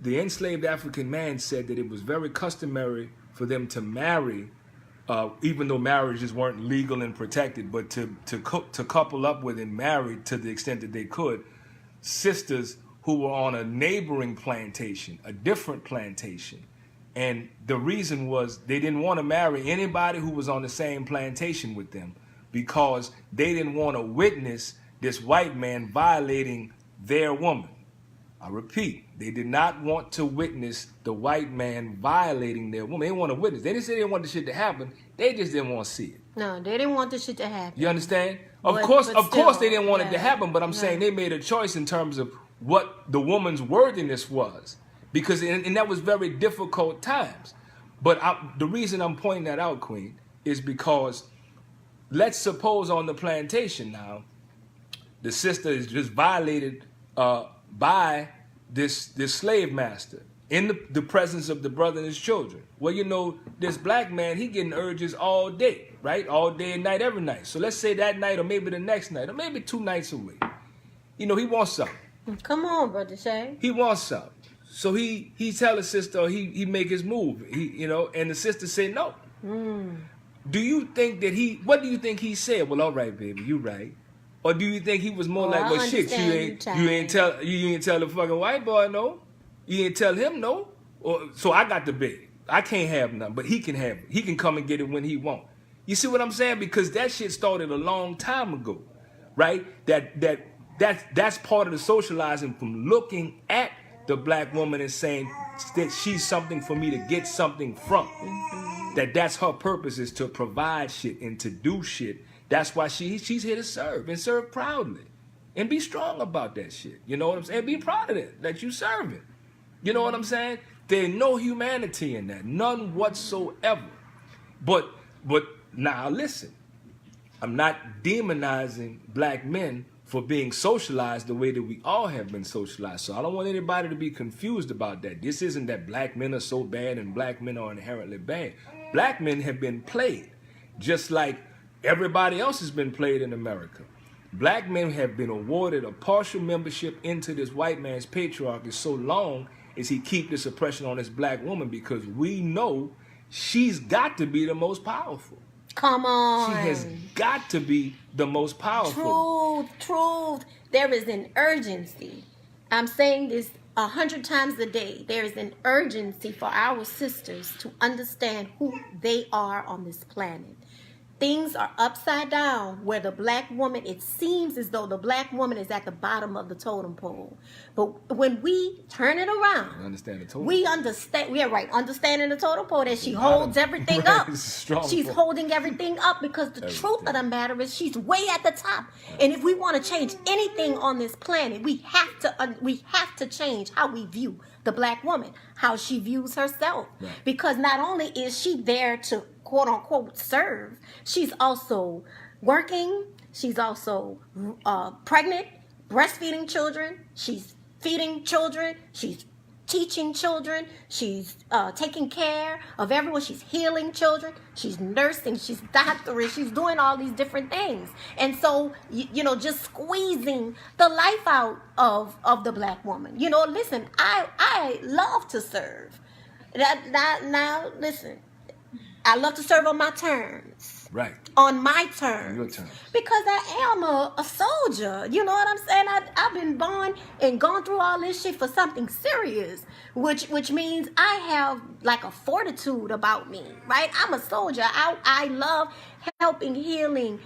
enslaved African man said that it was very customary for them to marry, even though marriages weren't legal and protected, but to couple up with and marry to the extent that they could, sisters who were on a neighboring plantation, a different plantation. And the reason was they didn't want to marry anybody who was on the same plantation with them because they didn't want to witness this white man violating their woman. I repeat, they did not want to witness the white man violating their woman. They didn't want to witness. They didn't say they didn't want the shit to happen. They just didn't want to see it. No, they didn't want the shit to happen. You understand? But Of course, still, they didn't want it to happen, but I'm saying they made a choice in terms of what the woman's worthiness was. Because, and that was very difficult times. But the reason I'm pointing that out, Queen, is because let's suppose on the plantation now, the sister is just violated by this slave master in the presence of the brother and his children. Well, you know, this black man, he getting urges all day, right? All day and night, every night. So let's say that night or maybe the next night or maybe 2 nights away. You know, he wants something. Come on, Brother Shay. He wants something. So he tell his sister, he make his move, and the sister say no. Do you think that what do you think he said? Well, all right, baby, you right. Or do you think he was more like, well, shit, you ain't tell the fucking white boy no. You ain't tell him no. So I got the bed. I can't have nothing, but he can have it. He can come and get it when he want. You see what I'm saying? Because that shit started a long time ago, right? That's part of the socializing from looking at the black woman and saying that she's something for me to get something from. That's her purpose, is to provide shit and to do shit. That's why she's here to serve and serve proudly and be strong about that shit. You know what I'm saying? Be proud of that you serving. You know what I'm saying? There's no humanity in that, none whatsoever. But now listen, I'm not demonizing black men for being socialized the way that we all have been socialized. So I don't want anybody to be confused about that. This isn't that black men are so bad and black men are inherently bad. Black men have been played, just like everybody else has been played in America. Black men have been awarded a partial membership into this white man's patriarchy so long as he keep this oppression on this black woman, because we know she's got to be the most powerful. Come on. She has got to be the most powerful. Truth. There is an urgency. I'm saying this 100 times a day. There is an urgency for our sisters to understand who they are on this planet. Things are upside down where the black woman, it seems as though the black woman is at the bottom of the totem pole. But when we turn it around, we understand, we are right, understanding the totem pole, that she holds everything up. She's holding everything up because the truth of the matter is she's way at the top. And if we want to change anything on this planet, we have to change how we view the black woman, how she views herself. Right. Because not only is she there to quote unquote serve, she's also working, she's also pregnant, breastfeeding children, she's feeding children, she's teaching children, she's taking care of everyone, she's healing children, she's nursing, she's doctoring, she's doing all these different things. And so, just squeezing the life out of the black woman. Listen, I love to serve. Now, listen, I love to serve on my terms. Right. On my terms. Your terms. Because I am a soldier. You know what I'm saying? I've been born and gone through all this shit for something serious, which means I have like a fortitude about me, right? I'm a soldier. I love helping, healing,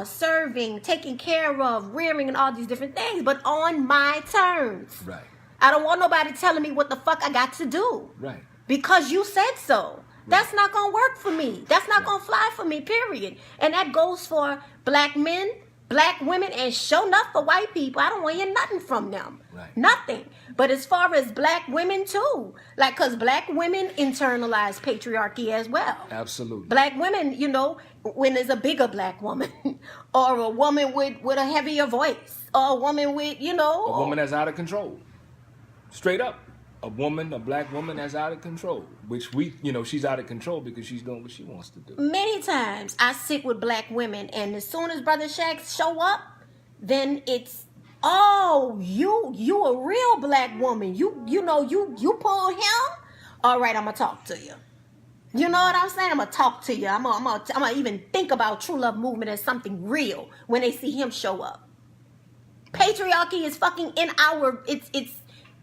serving, taking care of, rearing, and all these different things, but on my terms. Right. I don't want nobody telling me what the fuck I got to do. Right. Because you said so. That's not going to work for me. That's not going to fly for me, period. And that goes for black men, black women, and sure enough for white people. I don't want to hear nothing from them. Right. Nothing. But as far as black women too, because black women internalize patriarchy as well. Absolutely. Black women, when there's a bigger black woman or a woman with a heavier voice or a woman with, A woman that's out of control. Straight up. A black woman that's out of control, which she's out of control because she's doing what she wants to do. Many times I sit with black women, and as soon as Brother Shaq show up, then it's, you a real black woman. You pull him. All right, I'm gonna talk to you. You know what I'm saying? I'm gonna talk to you. I'm gonna even think about True Love Movement as something real when they see him show up. Patriarchy is fucking in our. It's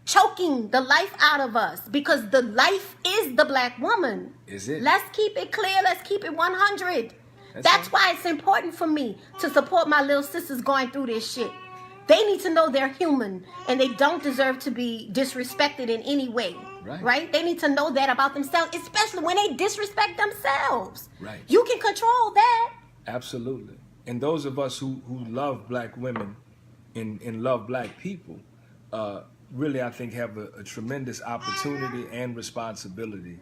choking the life out of us, because the life is the black woman. Is it? Let's keep it clear. Let's keep it 100. That's right. why it's important for me to support my little sisters going through this shit. They need to know they're human and they don't deserve to be disrespected in any way. Right? They need to know that about themselves, especially when they disrespect themselves. Right. You can control that. Absolutely. And those of us who love black women and love black people, really, I think, have a tremendous opportunity and responsibility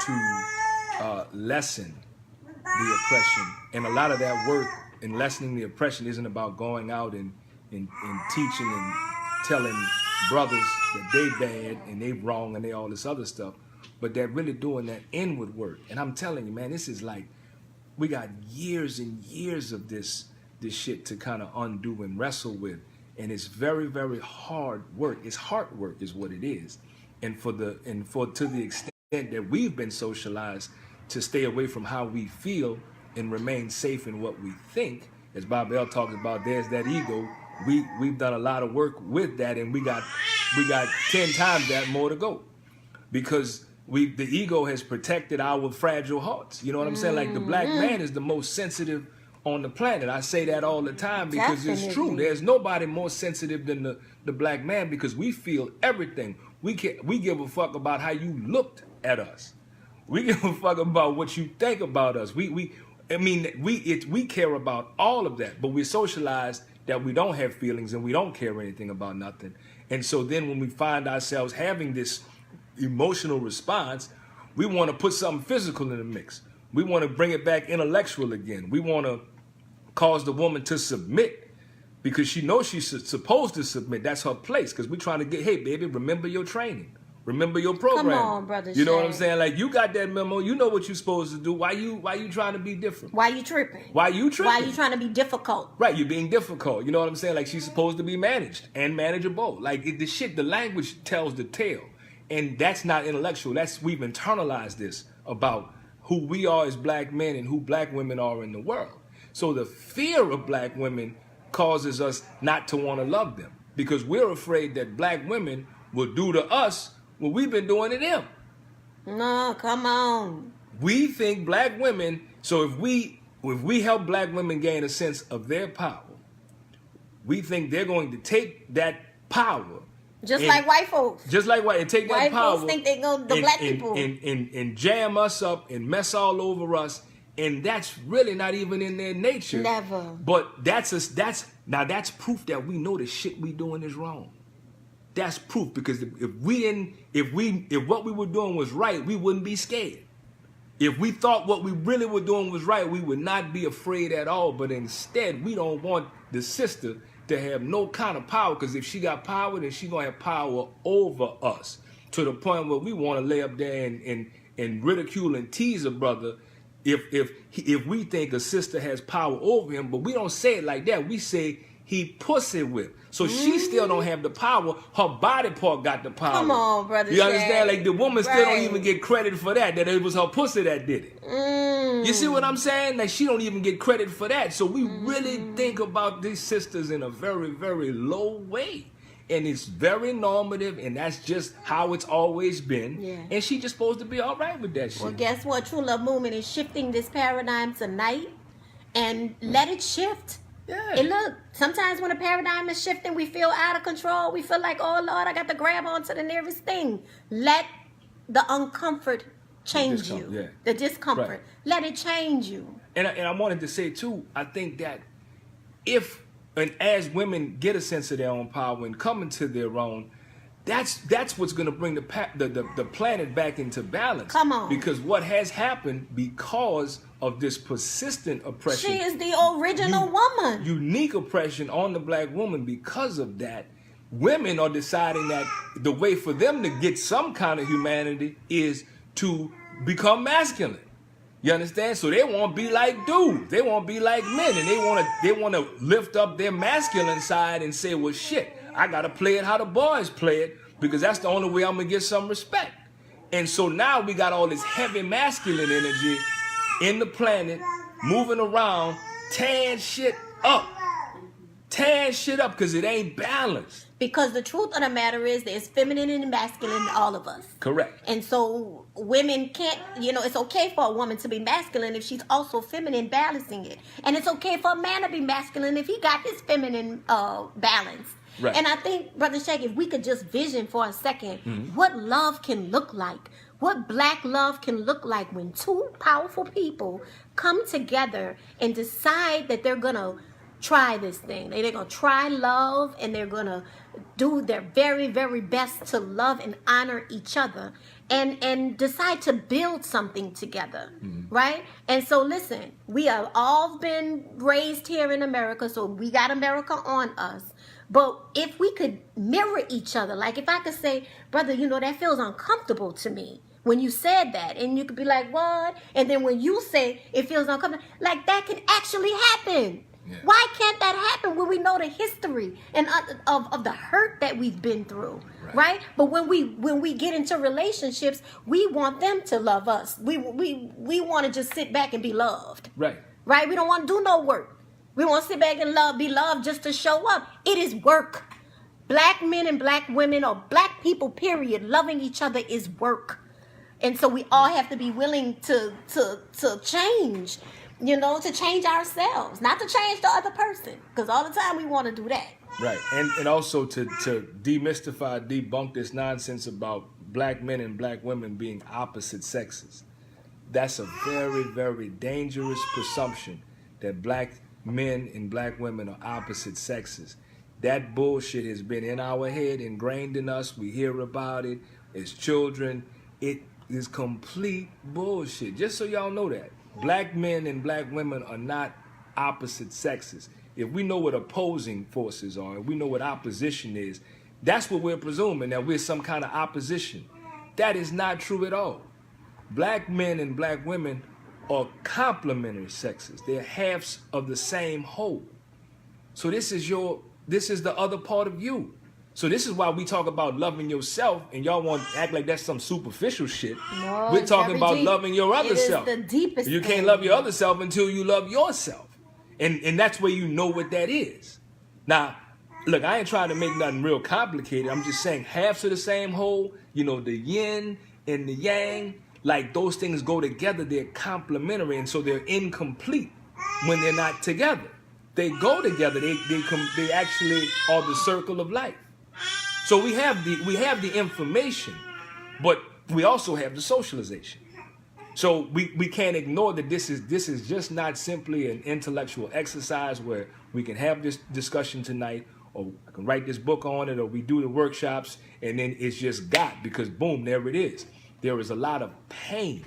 to lessen the oppression. And a lot of that work in lessening the oppression isn't about going out and teaching and telling brothers that they bad and they wrong and they all this other stuff, but they're really doing that inward work. And I'm telling you, man, this is like, we got years and years of this shit to kind of undo and wrestle with. And it's very, very hard work. It's heart work is what it is. And to the extent that we've been socialized to stay away from how we feel and remain safe in what we think, as Bob L talks about, there's that ego. We've done a lot of work with that, and we got 10 times that more to go, because the ego has protected our fragile hearts. You know what I'm saying? Like, the black man is the most sensitive on the planet. I say that all the time because it's true. There's nobody more sensitive than the black man, because we feel everything. We give a fuck about how you looked at us. We give a fuck about what you think about us. We care about all of that, but we're socialized that we don't have feelings and we don't care anything about nothing. And so then when we find ourselves having this emotional response, we want to put something physical in the mix. We want to bring it back intellectual again. We want to cause the woman to submit because she knows she's supposed to submit. That's her place, because we're trying to get, hey, baby, remember your training. Remember your program. Come on, brother. You know what I'm saying? Like, you got that memo. You know what you're supposed to do. Why you trying to be different? Why you tripping? Why you tripping? Why you trying to be difficult? Right, you're being difficult. You know what I'm saying? Like, she's supposed to be managed and manageable. Like, the language tells the tale. And that's not intellectual. We've internalized this about who we are as black men and who black women are in the world. So the fear of black women causes us not to want to love them, because we're afraid that black women will do to us what we've been doing to them. No, come on. We think black women, so if we help black women gain a sense of their power, we think they're going to take that power. Just like white folks. Just like white, and take that power. White folks think they go the black people. And jam us up and mess all over us. And that's really not even in their nature. Never. But that's proof that we know the shit we doing is wrong. That's proof, because if what we were doing was right, we wouldn't be scared. If we thought what we really were doing was right, we would not be afraid at all. But instead, we don't want the sister to have no kind of power, because if she got power, then she gonna have power over us, to the point where we want to lay up there and ridicule and tease a brother if we think a sister has power over him. But we don't say it like that. We say he pussy whipped. So she still don't have the power. Her body part got the power. Come on, brother. You understand? Like, the woman still don't even get credit for that it was her pussy that did it. You see what I'm saying? Like, she don't even get credit for that. So we really think about these sisters in a very, very low way. And it's very normative, and that's just how it's always been. Yeah. And she just supposed to be all right with that shit. Well, guess what? True Love Movement is shifting this paradigm tonight, and let it shift. Yeah. And look, sometimes when a paradigm is shifting, we feel out of control. We feel like, oh, Lord, I got to grab onto the nearest thing. Let the uncomfort change you. Yeah. The discomfort. Right. Let it change you. And I wanted to say, too, I think that as women get a sense of their own power and come into their own, that's what's going to bring the planet back into balance. Come on. Because what has happened because of this persistent oppression. She is the original woman. Unique oppression on the black woman. Because of that, women are deciding that the way for them to get some kind of humanity is to become masculine. You understand? So they won't be like dudes. They won't be like men. And they want to lift up their masculine side and say, well, shit, I got to play it how the boys play it, because that's the only way I'm going to get some respect. And so now we got all this heavy masculine energy in the planet, moving around, tearing shit up. tearing shit up because it ain't balanced. Because the truth of the matter is there's feminine and masculine in all of us. Correct. And so women can't, it's okay for a woman to be masculine if she's also feminine, balancing it. And it's okay for a man to be masculine if he got his feminine balance. Right. And I think, Brother Shaq, if we could just vision for a second what love can look like, what black love can look like when two powerful people come together and decide that they're going to try this thing. They're going to try love, and they're going to do their very, very best to love and honor each other and decide to build something together, right? And so listen, we have all been raised here in America, so we got America on us. But if we could mirror each other, like if I could say, brother, that feels uncomfortable to me when you said that, and you could be like, what? And then when you say it feels uncomfortable, like that can actually happen. Yeah. Why can't that happen when we know the history and of the hurt that we've been through, right? But when we get into relationships, we want them to love us. We want to just sit back and be loved, right? We don't want to do no work. We want to sit back and be loved just to show up. It is work. Black men and black women, or black people, period, loving each other is work. And so we all have to be willing to change. To change ourselves, not to change the other person, because all the time we want to do that. Right, and also to demystify, debunk this nonsense about black men and black women being opposite sexes. That's a very, very dangerous presumption that black men and black women are opposite sexes. That bullshit has been in our head, ingrained in us. We hear about it as children. It is complete bullshit. Just so y'all know that. Black men and black women are not opposite sexes. If we know what opposing forces are, if we know what opposition is, that's what we're presuming, that we're some kind of opposition. That is not true at all. Black men and black women are complementary sexes. They're halves of the same whole. So this is the other part of you. So this is why we talk about loving yourself, and y'all want to act like that's some superficial shit. No, we're talking about deep. Loving your other self. It is the deepest You thing. can't love your other self until you love yourself. And that's where you know what that is. Now, look, I ain't trying to make nothing real complicated. I'm just saying halves of the same whole, the yin and the yang, like those things go together. They're complementary, and so they're incomplete when they're not together. They go together. They actually are the circle of life. So we have the information, but we also have the socialization. So we can't ignore that this is just not simply an intellectual exercise where we can have this discussion tonight, or I can write this book on it, or we do the workshops, and then it's just because boom, there it is. There is a lot of pain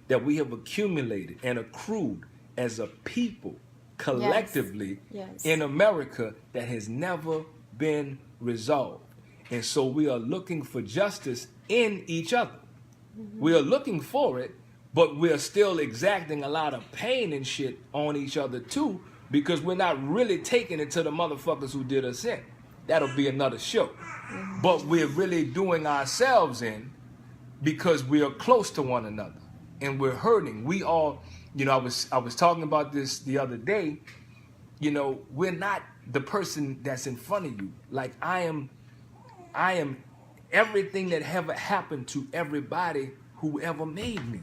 that we have accumulated and accrued as a people collectively in America that has never been resolved. And so we are looking for justice in each other. We are looking for it, but we're still exacting a lot of pain and shit on each other too, because we're not really taking it to the motherfuckers who did us in. That'll be another show. But we're really doing ourselves in because we are close to one another and we're hurting. We all, I was talking about this the other day. We're not the person that's in front of you. Like I am everything that ever happened to everybody who ever made me.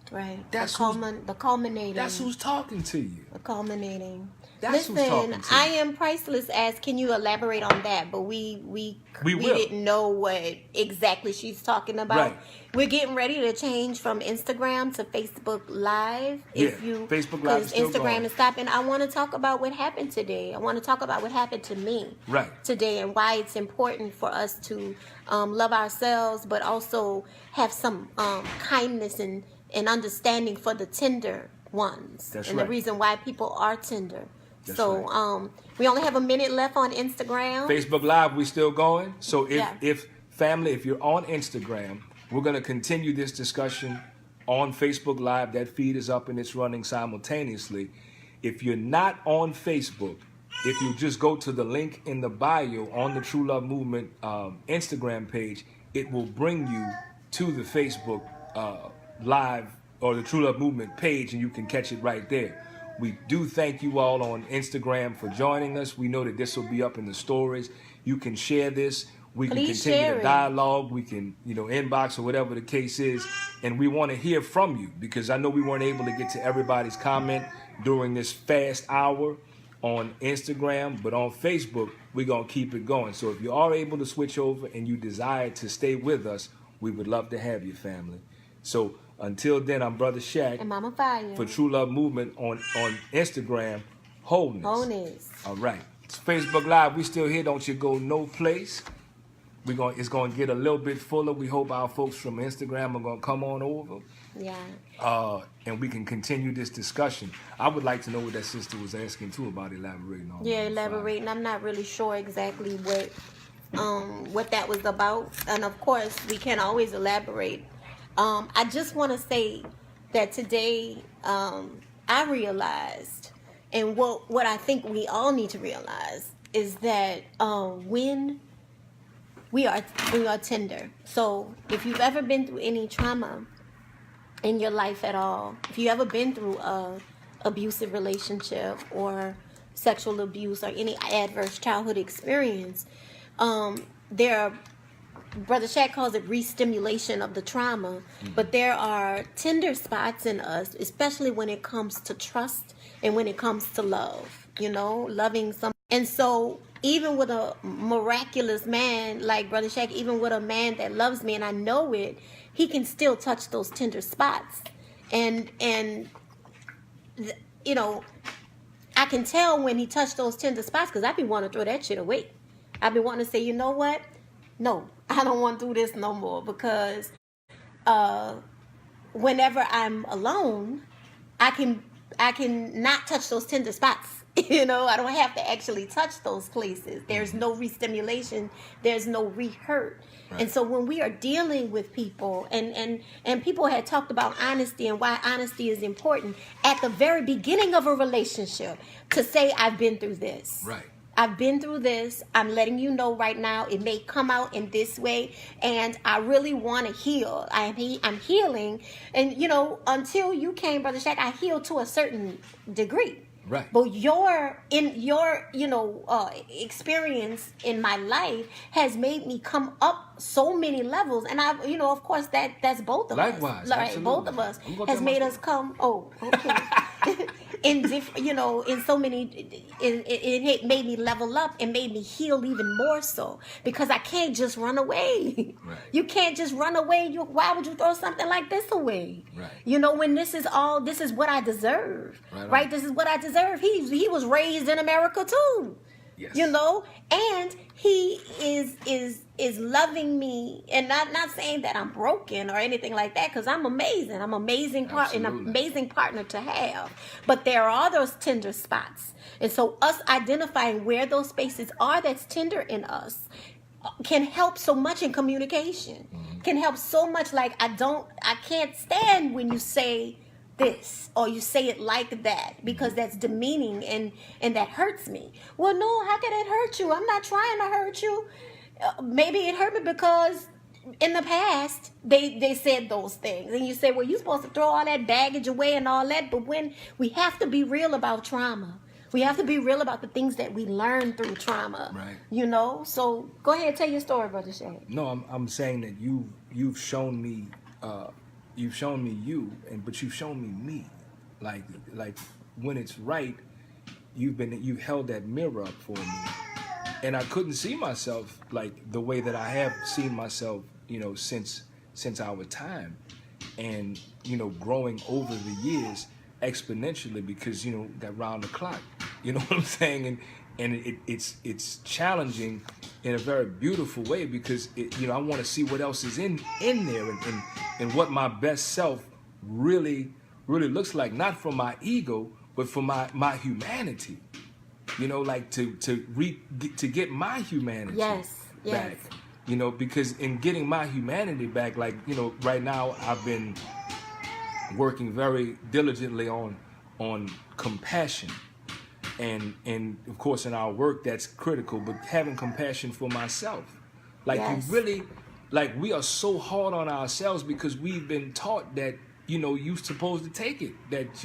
Right. That's the culminating. That's who's talking to you. The culminating. That's who's talking to you. I am priceless. As can you elaborate on that? But we didn't know what exactly she's talking about. Right. We're getting ready to change from Instagram to Facebook Live. Facebook Live is still Instagram going. is stopping. I want to talk about what happened today. I want to talk about what happened to me today, and why it's important for us to love ourselves, but also have some kindness and understanding for the tender ones. That's and right. the reason why people are tender. That's so right. We only have a minute left on Instagram. Facebook Live, we still going. So if family, if you're on Instagram, we're going to continue this discussion on Facebook Live. That feed is up and it's running simultaneously. If you're not on Facebook, if you just go to the link in the bio on the True Love Movement Instagram page, it will bring you to the Facebook Live or the True Love Movement page, and you can catch it right there. We do thank you all on Instagram for joining us. We know that this will be up in the stories. You can share this. We can Please continue share the it. dialogue. We can, inbox or whatever the case is. And we want to hear from you, because I know we weren't able to get to everybody's comment during this fast hour on Instagram, but on Facebook, we're going to keep it going. So if you are able to switch over and you desire to stay with us, we would love to have you, family. So until then, I'm Brother Shaq. And Mama Fire. For True Love Movement on Instagram, Wholeness. Wholeness. All right. It's Facebook Live. We still here. Don't you go no place. It's going to get a little bit fuller. We hope our folks from Instagram are going to come on over. Yeah. And we can continue this discussion. I would like to know what that sister was asking too about elaborating on. Yeah, elaborating. I'm not really sure exactly what that was about. And of course, we can always elaborate. I just want to say that today I realized, and what I think we all need to realize, is that when we are tender. So if you've ever been through any trauma in your life at all, if you've ever been through a abusive relationship or sexual abuse or any adverse childhood experience, there are, Brother Shaq calls it re-stimulation of the trauma, but there are tender spots in us, especially when it comes to trust and when it comes to love, loving someone. And so even with a miraculous man like Brother Shaq, even with a man that loves me and I know it, he can still touch those tender spots. And I can tell when he touched those tender spots, because I be wanting to throw that shit away. I be wanting to say, you know what? No, I don't want to do this no more, because whenever I'm alone, I can not touch those tender spots. I don't have to actually touch those places. There's no re-stimulation. There's no re-hurt. Right. And so when we are dealing with people, and people had talked about honesty and why honesty is important at the very beginning of a relationship, to say, I've been through this. Right. I've been through this. I'm letting you know right now, it may come out in this way, and I really want to heal. I'm healing. And, until you came, Brother Shaq, I healed to a certain degree. Right. But your experience in my life has made me come up so many levels, and I, of course, that's both of us. Likewise, right? absolutely. Both of us has made us come. Oh, okay. In different, in so many, it made me level up and made me heal even more so, because I can't just run away. Right. You can't just run away. Why would you throw something like this away? Right. When this is what I deserve. Right? This is what I deserve. He was raised in America too. Yes. And he is loving me, and not saying that I'm broken or anything like that, because I'm amazing. I'm amazing an amazing partner to have. But there are those tender spots, and so us identifying where those spaces are that's tender in us can help so much in communication. Mm-hmm. Can help so much. Like I can't stand when you say this or you say it like that, because that's demeaning and that hurts me. Well, no, how can it hurt you? I'm not trying to hurt you. Maybe it hurt me because in the past they said those things, and you say, well, you're supposed to throw all that baggage away and all that. But when we have to be real about trauma, we have to be real about the things that we learn through trauma. Right. So go ahead, tell your story, Brother Shane. No, I'm saying that you've shown me you've shown me but you've shown me. Like when it's right, you've held that mirror up for me, and I couldn't see myself like the way that I have seen myself, since our time, and growing over the years exponentially, because that round the clock, you know what I'm saying, and it's challenging in a very beautiful way, because I want to see what else is in there, and what my best self really looks like, not for my ego, but for my humanity. Like to get my humanity back. Because in getting my humanity back, right now I've been working very diligently on compassion. And of course in our work that's critical, but having compassion for myself. You really, we are so hard on ourselves because we've been taught that, you're supposed to take it, that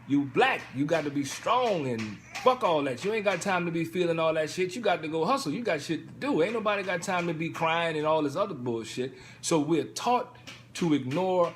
You black, you got to be strong and fuck all that. You ain't got time to be feeling all that shit. You got to go hustle. You got shit to do. Ain't nobody got time to be crying and all this other bullshit. So we're taught to ignore,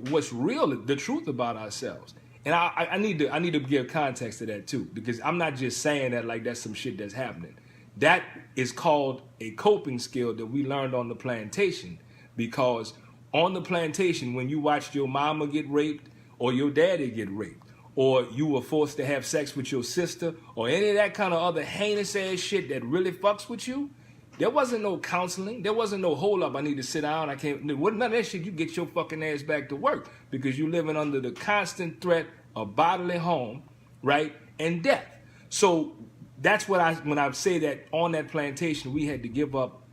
what's real, the truth about ourselves. And I need to give context to that too, because I'm not just saying that like that's some shit that's happening. That is called a coping skill that we learned on the plantation, because on the plantation, when you watched your mama get raped or your daddy get raped, or you were forced to have sex with your sister, or any of that kind of other heinous ass shit that really fucks with you, there wasn't no counseling. There wasn't no hold up. I need to sit down. I can't. None of that shit. You get your fucking ass back to work, because you're living under the constant threat of bodily harm, right, and death. So that's when I say that on that plantation we had to give up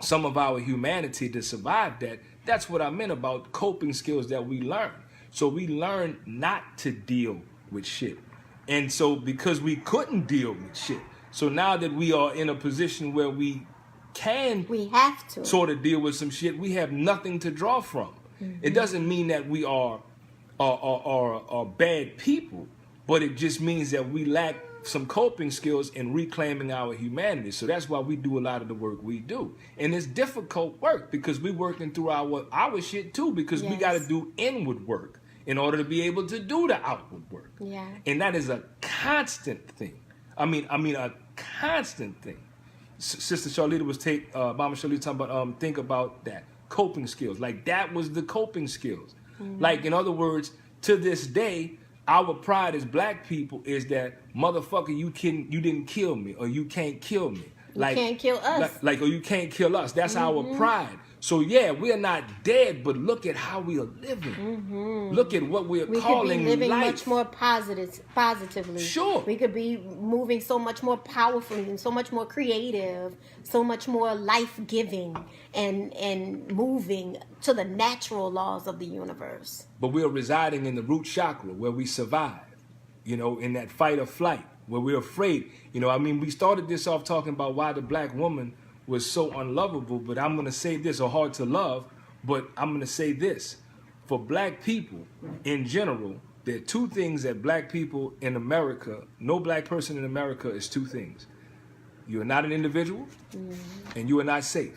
some of our humanity to survive that. That's what I meant about coping skills that we learn. So we learned not to deal with shit. And so because we couldn't deal with shit, so now that we are in a position where we have to sort of deal with some shit, we have nothing to draw from. Mm-hmm. It doesn't mean that we are bad people, but it just means that we lack some coping skills in reclaiming our humanity. So that's why we do a lot of the work we do. And it's difficult work, because we're working through our shit too, because we got to do inward work in order to be able to do the outward work. Yeah. And that is a constant thing. I mean a constant thing. Sister Charlita was Mama Charlita talking about think about that. Coping skills. Like that was the coping skills. Mm-hmm. Like, in other words, to this day, our pride as black people is that, motherfucker, you didn't kill me, or you can't kill me. Like, you can't kill us. Or you can't kill us. That's our pride. So yeah, we're not dead, but look at how we are living. Mm-hmm. Look at what we calling could be living life. Much more positively. Sure. We could be moving so much more powerfully and so much more creative, so much more life-giving, and moving to the natural laws of the universe. But we are residing in the root chakra, where we survive, in that fight or flight, where we're afraid. We started this off talking about why the black woman was so unlovable, but I'm going to say this, or hard to love, but I'm going to say this. For black people in general, there are two things that black people in America, no black person in America is two things. You are not an individual, and you are not safe.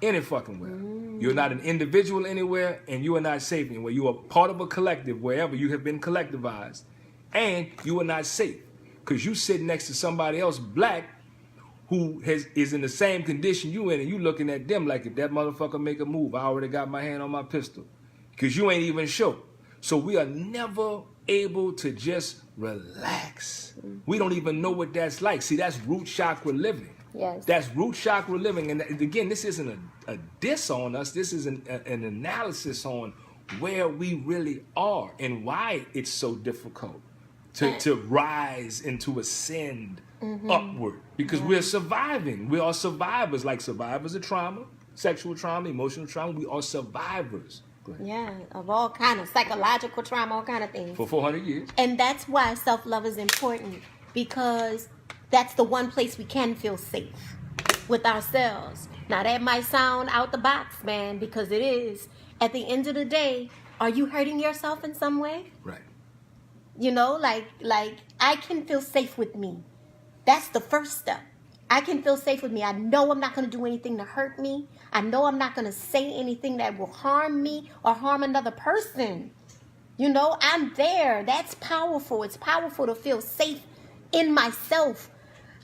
Any fucking where. You're not an individual anywhere, and you are not safe anywhere. You are part of a collective wherever you have been collectivized, and you are not safe. Because you sit next to somebody else black who is in the same condition you in, and you looking at them like, if that motherfucker make a move, I already got my hand on my pistol. Because you ain't even sure. So we are never able to just relax. We don't even know what that's like. See, that's root chakra living. Yes. That's root chakra living. And again, this isn't a diss on us. This is an analysis on where we really are and why it's so difficult to rise and to ascend upward, because we're surviving. We are survivors, like survivors of trauma, sexual trauma, emotional trauma. We are survivors. Yeah, of all kind of psychological trauma, all kind of things. For 400 years. And that's why self-love is important, because that's the one place we can feel safe with ourselves. Now, that might sound out the box, man, because it is. At the end of the day, are you hurting yourself in some way? Right. Like I can feel safe with me. That's the first step. I can feel safe with me. I know I'm not going to do anything to hurt me. I know I'm not going to say anything that will harm me or harm another person. I'm there. That's powerful. It's powerful to feel safe in myself.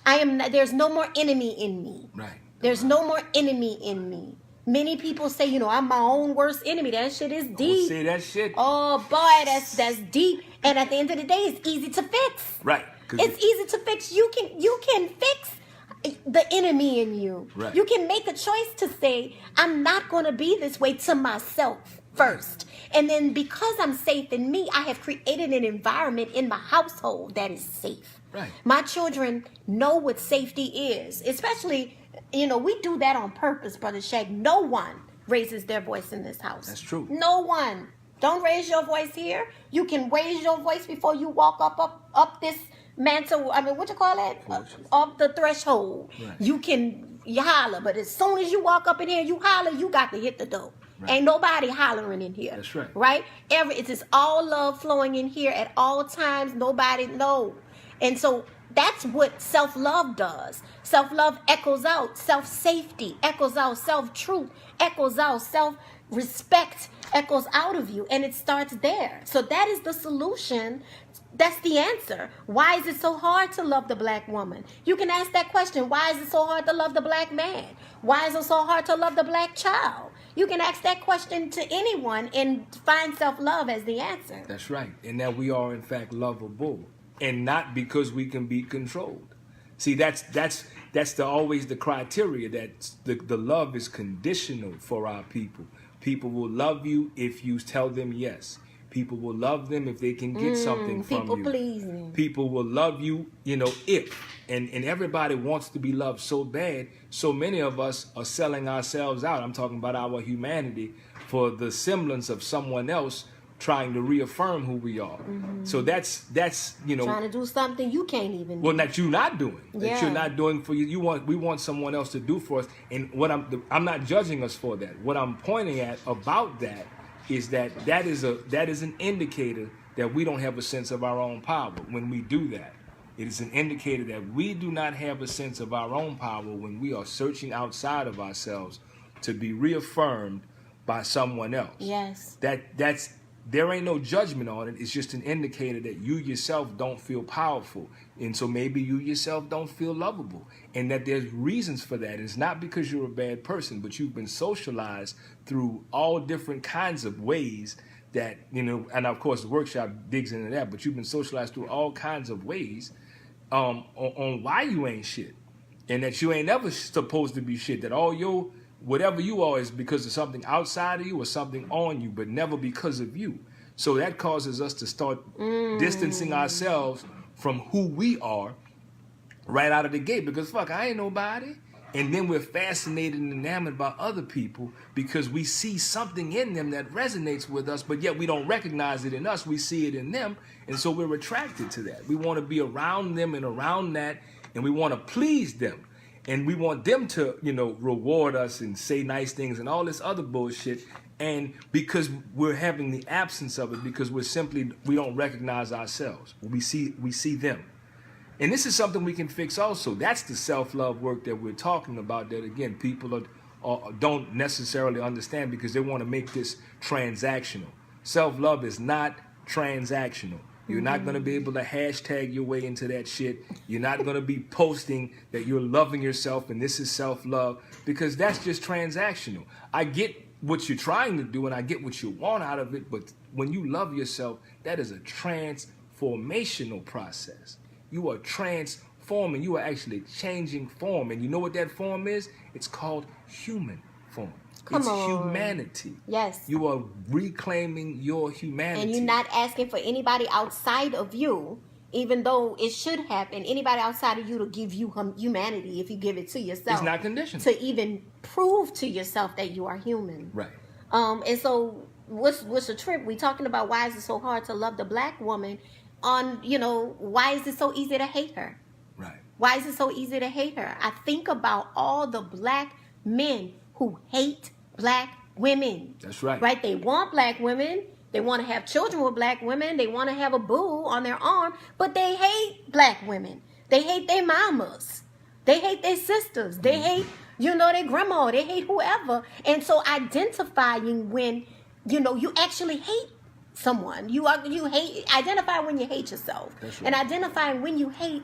There's no more enemy in me. Right. There's no more enemy in me. Many people say, I'm my own worst enemy. That shit is deep. Say that shit. Oh boy, that's deep. And at the end of the day, it's easy to fix. Right. It's easy to fix. You can fix the enemy in you. Right. You can make a choice to say, I'm not going to be this way to myself first. And then because I'm safe in me, I have created an environment in my household that is safe. Right. My children know what safety is, especially, we do that on purpose, Brother Shaq. No one raises their voice in this house. That's true. No one. Don't raise your voice here. You can raise your voice before you walk up this mantle. What you call that? Up the threshold. Right. You can holler, but as soon as you walk up in here, you holler, you got to hit the door. Right. Ain't nobody hollering in here. That's right. Right? It's just all love flowing in here at all times. Nobody, no. And so that's what self-love does. Self-love echoes out self-safety, echoes out self-truth, echoes out self-respect, echoes out of you. And it starts there. So that is the solution. That's the answer. Why is it so hard to love the black woman? You can ask that question. Why is it so hard to love the black man? Why is it so hard to love the black child? You can ask that question to anyone and find self-love as the answer. That's right. And that we are in fact lovable, and not because we can be controlled. See, that's always the criteria, that the love is conditional for our people. People will love you if you tell them yes. People will love them if they can get something from you. People pleasing. People will love you, if. And everybody wants to be loved so bad. So many of us are selling ourselves out. I'm talking about our humanity for the semblance of someone else trying to reaffirm who we are. Mm-hmm. So that's trying to do something you can't even do. Well, that you're not doing. That you're not doing for you. We want someone else to do for us. And what I'm not judging us for that. What I'm pointing at about that is that is an indicator that we don't have a sense of our own power when we do that. It is an indicator that we do not have a sense of our own power when we are searching outside of ourselves to be reaffirmed by someone else. Yes. There ain't no judgment on it. It's just an indicator that you yourself don't feel powerful. And so maybe you yourself don't feel lovable. And that there's reasons for that. It's not because you're a bad person, but you've been socialized through all different kinds of ways that, and of course the workshop digs into that, but you've been socialized through all kinds of ways on why you ain't shit. And that you ain't ever supposed to be shit. That all your whatever you are is because of something outside of you or something on you, but never because of you. So that causes us to start distancing ourselves from who we are right out of the gate, because fuck, I ain't nobody. And then we're fascinated and enamored by other people because we see something in them that resonates with us, but yet we don't recognize it in us. We see it in them, and so we're attracted to that. We want to be around them and around that, and we want to please them. And we want them to, reward us and say nice things and all this other bullshit. And because we're having the absence of it, because we don't recognize ourselves. We see them. And this is something we can fix also. That's the self-love work that we're talking about, that, again, people don't necessarily understand because they want to make this transactional. Self-love is not transactional. You're not going to be able to hashtag your way into that shit. You're not going to be posting that you're loving yourself and this is self-love, because that's just transactional. I get what you're trying to do and I get what you want out of it, but when you love yourself, that is a transformational process. You are transforming. You are actually changing form. And you know what that form is? It's called human form. It's humanity. Yes. You are reclaiming your humanity. And you're not asking for anybody outside of you, even though it should happen, anybody outside of you to give you humanity if you give it to yourself. It's not conditional. To even prove to yourself that you are human. Right. And so what's the trip? We're talking about why is it so hard to love the black woman why is it so easy to hate her? Right. Why is it so easy to hate her? I think about all the black men who hate black women. That's right. Right? They want black women. They want to have children with black women. They want to have a boo on their arm. But they hate black women. They hate their mamas. They hate their sisters. They hate, their grandma. They hate whoever. And so identifying when, you actually hate someone. Identify when you hate yourself. That's right. And identifying when you hate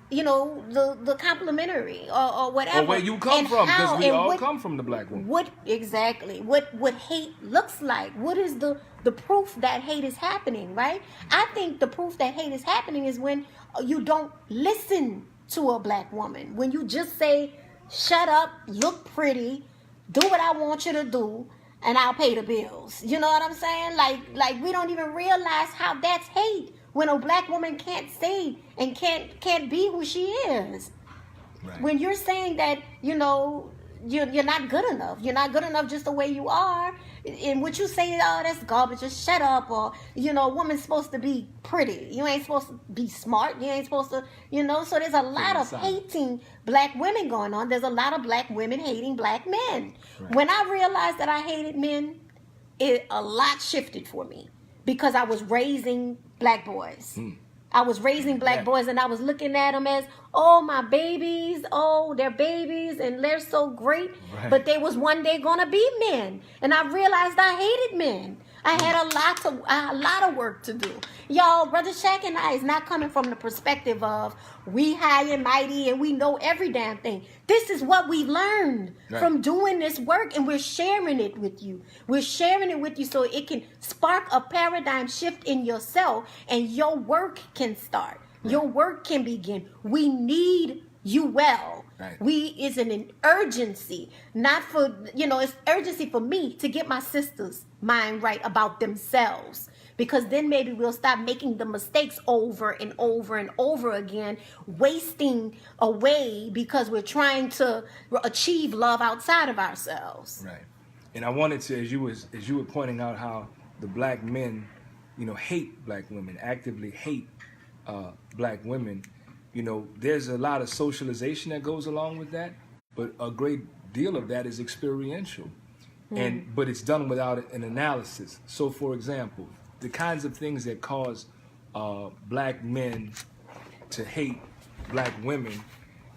the complimentary or whatever. Or where you come from, because we all come from the black woman. What hate looks like. What is the proof that hate is happening, right? I think the proof that hate is happening is when you don't listen to a black woman. When you just say, shut up, look pretty, do what I want you to do, and I'll pay the bills. You know what I'm saying? Like we don't even realize how that's hate. When a black woman can't say and can't be who she is. Right. When you're saying that, you're not good enough. You're not good enough just the way you are. And what you say, oh, that's garbage, just shut up. Or, a woman's supposed to be pretty. You ain't supposed to be smart. You ain't supposed to, So there's a lot of hating black women going on. There's a lot of black women hating black men. Right. When I realized that I hated men, a lot shifted for me because I was raising black boys. I was raising black boys, and I was looking at them as, oh, my babies, oh, they're babies, and they're so great. Right. But they was one day gonna be men, and I realized I hated men. I had a lot of work to do. Y'all, Brother Shaq and I is not coming from the perspective of we high and mighty and we know every damn thing. This is what we learned from doing this work, and we're sharing it with you. We're sharing it with you so it can spark a paradigm shift in yourself, and your work can start. Right. Your work can begin. We need you well. Right. It's an urgency, not for, it's urgency for me to get my sisters' mind right about themselves, because then maybe we'll stop making the mistakes over and over and over again, wasting away because we're trying to achieve love outside of ourselves. Right. And I wanted to, as you were pointing out how the black men, hate black women, actively hate black women. There's a lot of socialization that goes along with that, but a great deal of that is experiential. But it's done without an analysis. So, for example, the kinds of things that cause black men to hate black women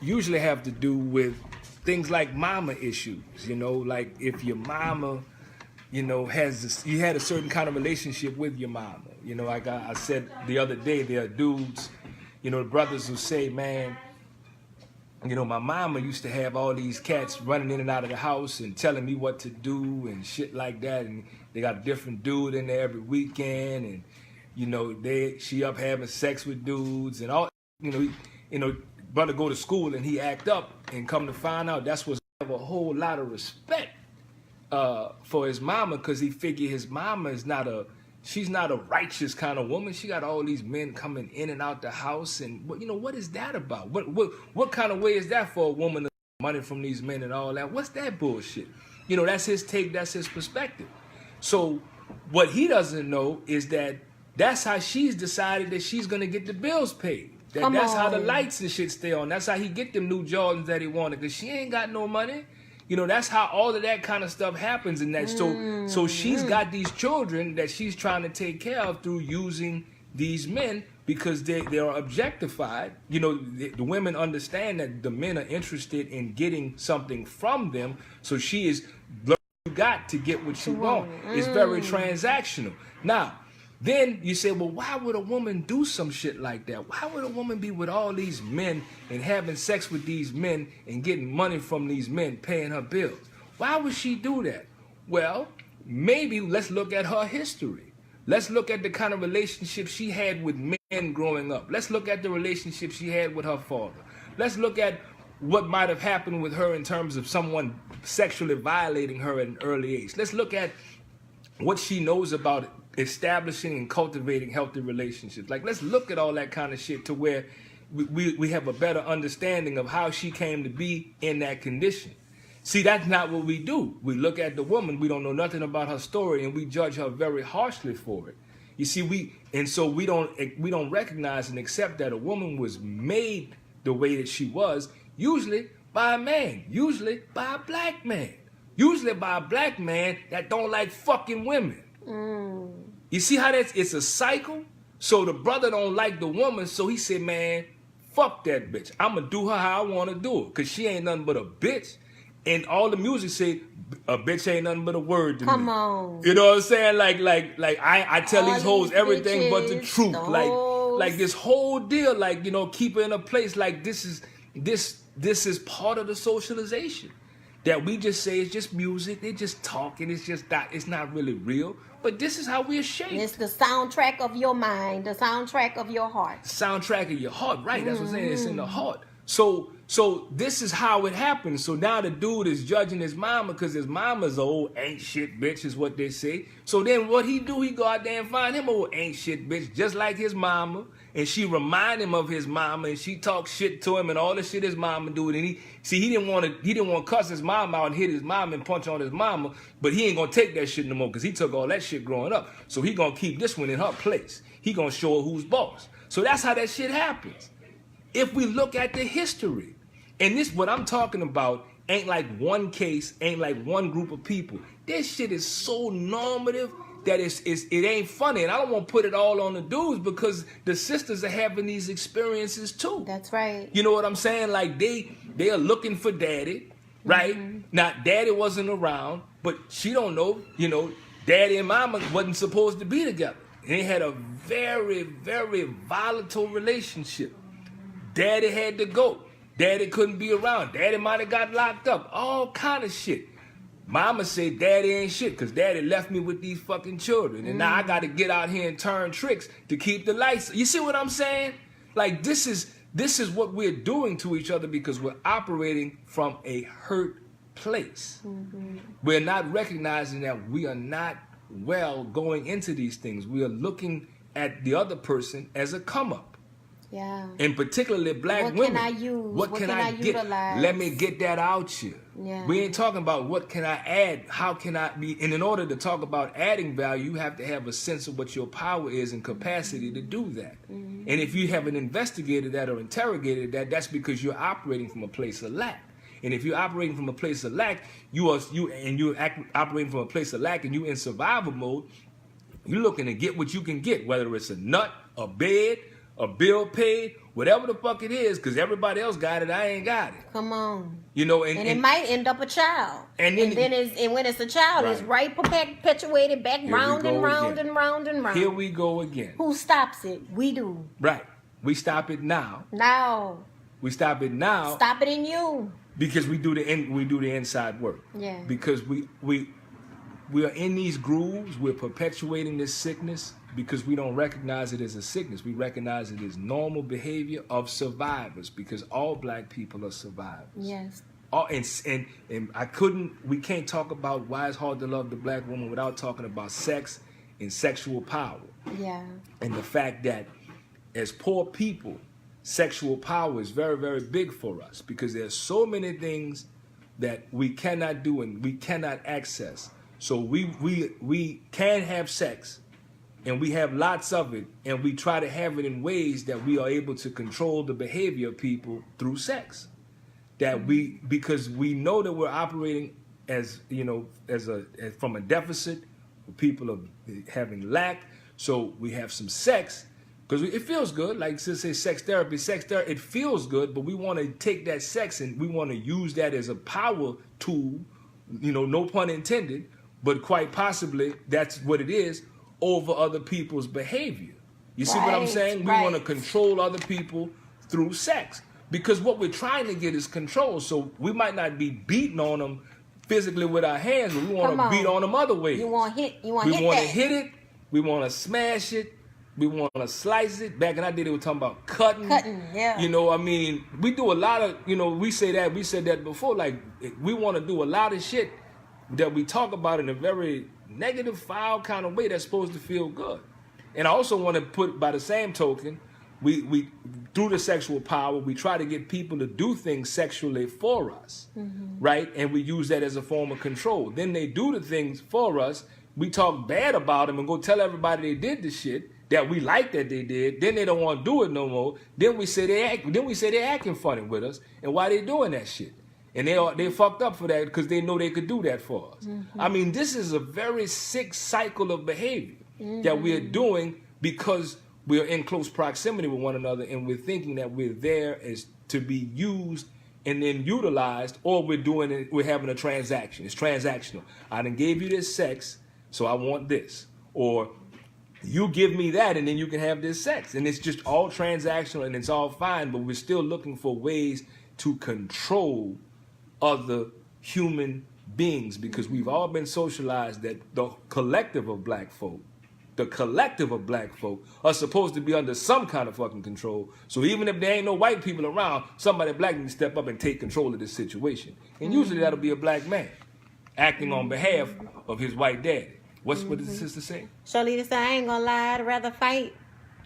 usually have to do with things like mama issues. Like if your mama, you had a certain kind of relationship with your mama. I said the other day, there are dudes, the brothers who say, man, my mama used to have all these cats running in and out of the house and telling me what to do and shit like that. And they got a different dude in there every weekend. And, she up having sex with dudes and all, brother go to school and he act up, and come to find out that's what's have a whole lot of respect for his mama, because he figured his mama is she's not a righteous kind of woman. She got all these men coming in and out the house, and what is that about? What kind of way is that for a woman to get money from these men and all that? What's that bullshit? That's his take, that's his perspective. So what he doesn't know is that that's how she's decided that she's gonna get the bills paid. That's how the lights and shit stay on. That's how he get them new Jordans that he wanted, because she ain't got no money. That's how all of that kind of stuff happens in that. So she's got these children that she's trying to take care of through using these men, because they are objectified. The women understand that the men are interested in getting something from them. So she is got to get what she wants. It's very transactional. Now, then you say, well, why would a woman do some shit like that? Why would a woman be with all these men and having sex with these men and getting money from these men, paying her bills? Why would she do that? Well, maybe let's look at her history. Let's look at the kind of relationship she had with men growing up. Let's look at the relationship she had with her father. Let's look at what might have happened with her in terms of someone sexually violating her at an early age. Let's look at what she knows about establishing and cultivating healthy relationships. Like, let's look at all that kind of shit to where we have a better understanding of how she came to be in that condition. See, that's not what we do. We look at the woman, we don't know nothing about her story, and we judge her very harshly for it. You see, we don't recognize and accept that a woman was made the way that she was, usually by a man, usually by a black man, usually by a black man that don't like fucking women. You see how it's a cycle? So the brother don't like the woman, so he said, man, fuck that bitch. I'm gonna do her how I want to do it, because she ain't nothing but a bitch. And all the music say, a bitch ain't nothing but a word to me. Come on. You know what I'm saying? Like I tell all these hoes everything bitches, but the truth. Those. Like this whole deal, like, keep her in a place. Like this is part of the socialization. That we just say it's just music, they just talking, it's not really real. But this is how we're shaped. It's the soundtrack of your mind, the soundtrack of your heart. The soundtrack of your heart, right? That's what I'm saying. It's in the heart. So So this is how it happens. So now the dude is judging his mama because his mama's old ain't shit bitch is what they say. So then what he do, he go out there and find him old ain't shit bitch just like his mama. And she remind him of his mama and she talk shit to him and all the shit his mama do. And he didn't want to cuss his mama out and hit his mama and punch on his mama, but he ain't gonna take that shit no more because he took all that shit growing up. So he gonna keep this one in her place. He gonna show her who's boss. So that's how that shit happens. If we look at the history, and this what I'm talking about ain't like one case, ain't like one group of people. This shit is so normative that it ain't funny. And I don't want to put it all on the dudes because the sisters are having these experiences too. That's right. You know what I'm saying? Like they are looking for daddy, right? Mm-hmm. Now daddy wasn't around, but she don't know, you know, daddy and mama wasn't supposed to be together. And they had a very, very volatile relationship. Daddy had to go. Daddy couldn't be around. Daddy might have got locked up. All kind of shit. Mama said daddy ain't shit because daddy left me with these fucking children. And now I got to get out here and turn tricks to keep the lights. You see what I'm saying? Like this is what we're doing to each other because we're operating from a hurt place. Mm-hmm. We're not recognizing that we are not well going into these things. We are looking at the other person as a come up. Yeah. And particularly black women. What can I use? What can I get? Utilize? Let me get that out here. Yeah. We ain't talking about what can I add, how can I be, and in order to talk about adding value, you have to have a sense of what your power is and capacity to do that. Mm-hmm. And if you haven't investigated that or interrogated that, that's because you're operating from a place of lack. And if you're operating from a place of lack, you're operating from a place of lack and you're in survival mode, you're looking to get what you can get, whether it's a nut, a bed, a bill paid, whatever the fuck it is, because everybody else got it, I ain't got it. Come on. You know, and it might end up a child. And when it's a child, it's perpetuated back round and round and round and round. Here we go again. Who stops it? We do. Right. We stop it now. Now. We stop it now. Stop it in you. Because we do the inside work. Yeah. Because we are in these grooves, we're perpetuating this sickness. Because we don't recognize it as a sickness. We recognize it as normal behavior of survivors because all black people are survivors. Yes. And we can't talk about why it's hard to love the black woman without talking about sex and sexual power. Yeah. And the fact that as poor people, sexual power is very, very big for us because there's so many things that we cannot do and we cannot access. So we can have sex. And we have lots of it, and we try to have it in ways that we are able to control the behavior of people through sex. Because we know that we're operating as from a deficit, people are having lack, so we have some sex, because it feels good, like to say sex therapy, it feels good, but we want to take that sex and we want to use that as a power tool, no pun intended, but quite possibly that's what it is, over other people's behavior. You see what I'm saying? We want to control other people through sex. Because what we're trying to get is control. So we might not be beating on them physically with our hands, but we want to beat on them other ways. We want to hit to hit it. We want to smash it. We want to slice it. Back in our day, they were talking about cutting. Yeah. We do a lot of, we said that before. Like, we want to do a lot of shit that we talk about in a very negative, foul kind of way that's supposed to feel good. And I also want to put, by the same token, we through the sexual power, we try to get people to do things sexually for us, right? And we use that as a form of control. Then they do the things for us. We talk bad about them and go tell everybody they did the shit that we like that they did. Then they don't want to do it no more. Then we say they're acting funny with us. And why they doing that shit? And they fucked up for that because they know they could do that for us. Mm-hmm. I mean, this is a very sick cycle of behavior that we're doing because we're in close proximity with one another and we're thinking that we're there as to be used and then utilized, or we're having a transaction. It's transactional. I done gave you this sex, so I want this. Or you give me that and then you can have this sex. And it's just all transactional and it's all fine, but we're still looking for ways to control other human beings because we've all been socialized that the collective of black folk the collective of black folk are supposed to be under some kind of fucking control. So even if there ain't no white people around, somebody black needs to step up and take control of this situation. And usually that'll be a black man acting on behalf of his white daddy. What does the sister say? Sharlita said, I ain't gonna lie, I'd rather fight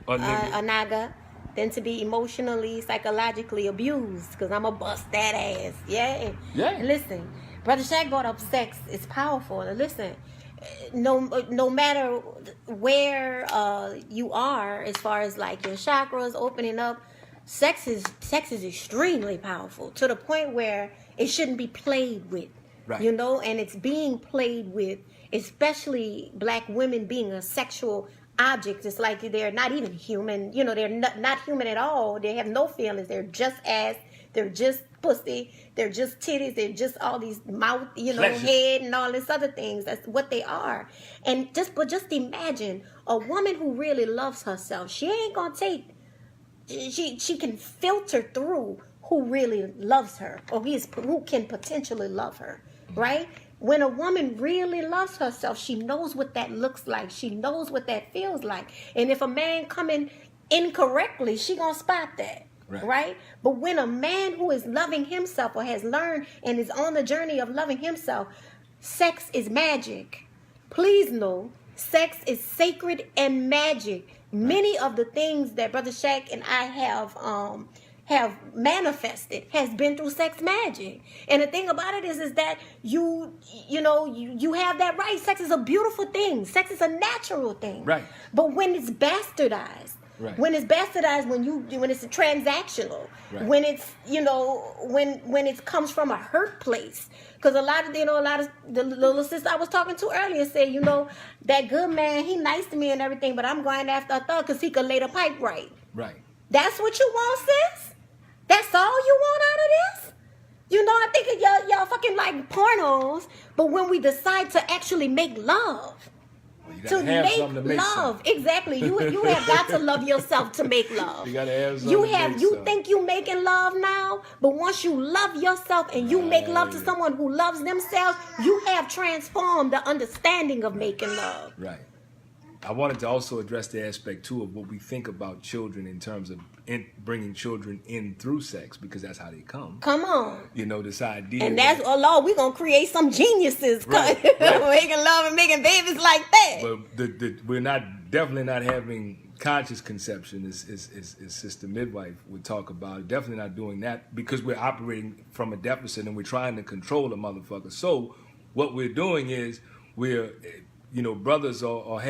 A a nigga. naga than to be emotionally, psychologically abused, because I'm gonna bust that ass. Yeah. Yeah. Listen, Brother Shaq brought up sex. It's powerful. And listen, no matter where you are, as far as like your chakras opening up, sex is extremely powerful, to the point where it shouldn't be played with. Right. You know, and it's being played with, especially black women being a sexual object. It's like they're not even human. You know, they're not human at all. They have no feelings. They're just ass. They're just pussy. They're just titties. They're just all these mouth, Pleasure. head and all this other things. That's what they are. And just imagine a woman who really loves herself. She ain't gonna take. She can filter through who really loves her, or who can potentially love her, right? When a woman really loves herself, she knows what that looks like. She knows what that feels like. And if a man coming incorrectly, she gonna spot that, right? But when a man who is loving himself, or has learned and is on the journey of loving himself, sex is magic. Please know, sex is sacred and magic. Many of the things that Brother Shaq and I have manifested has been through sex magic. And the thing about it is that you have that right. Sex is a beautiful thing. Sex is a natural thing. Right. But when it's bastardized, when it's transactional, when it's when it comes from a hurt place, because a lot of the little sister I was talking to earlier said, that good man, he nice to me and everything, but I'm going after a thug because he could lay the pipe right. Right. That's what you want, sis? That's all you want out of this? I think of y'all fucking like pornos, but when we decide to actually make love, to make love, exactly. You have got to love yourself to make love. You gotta have something. You think you making love now, but once you love yourself and you make love to someone who loves themselves, you have transformed the understanding of making love. Right. I wanted to also address the aspect too of what we think about children in terms of bringing children in through sex, because that's how they come. Come on. This idea. And that's, oh Lord, we're going to create some geniuses making love and making babies like that. But we're definitely not having conscious conception, as Sister Midwife would talk about. Definitely not doing that, because we're operating from a deficit and we're trying to control a motherfucker. So what we're doing is we're... brothers are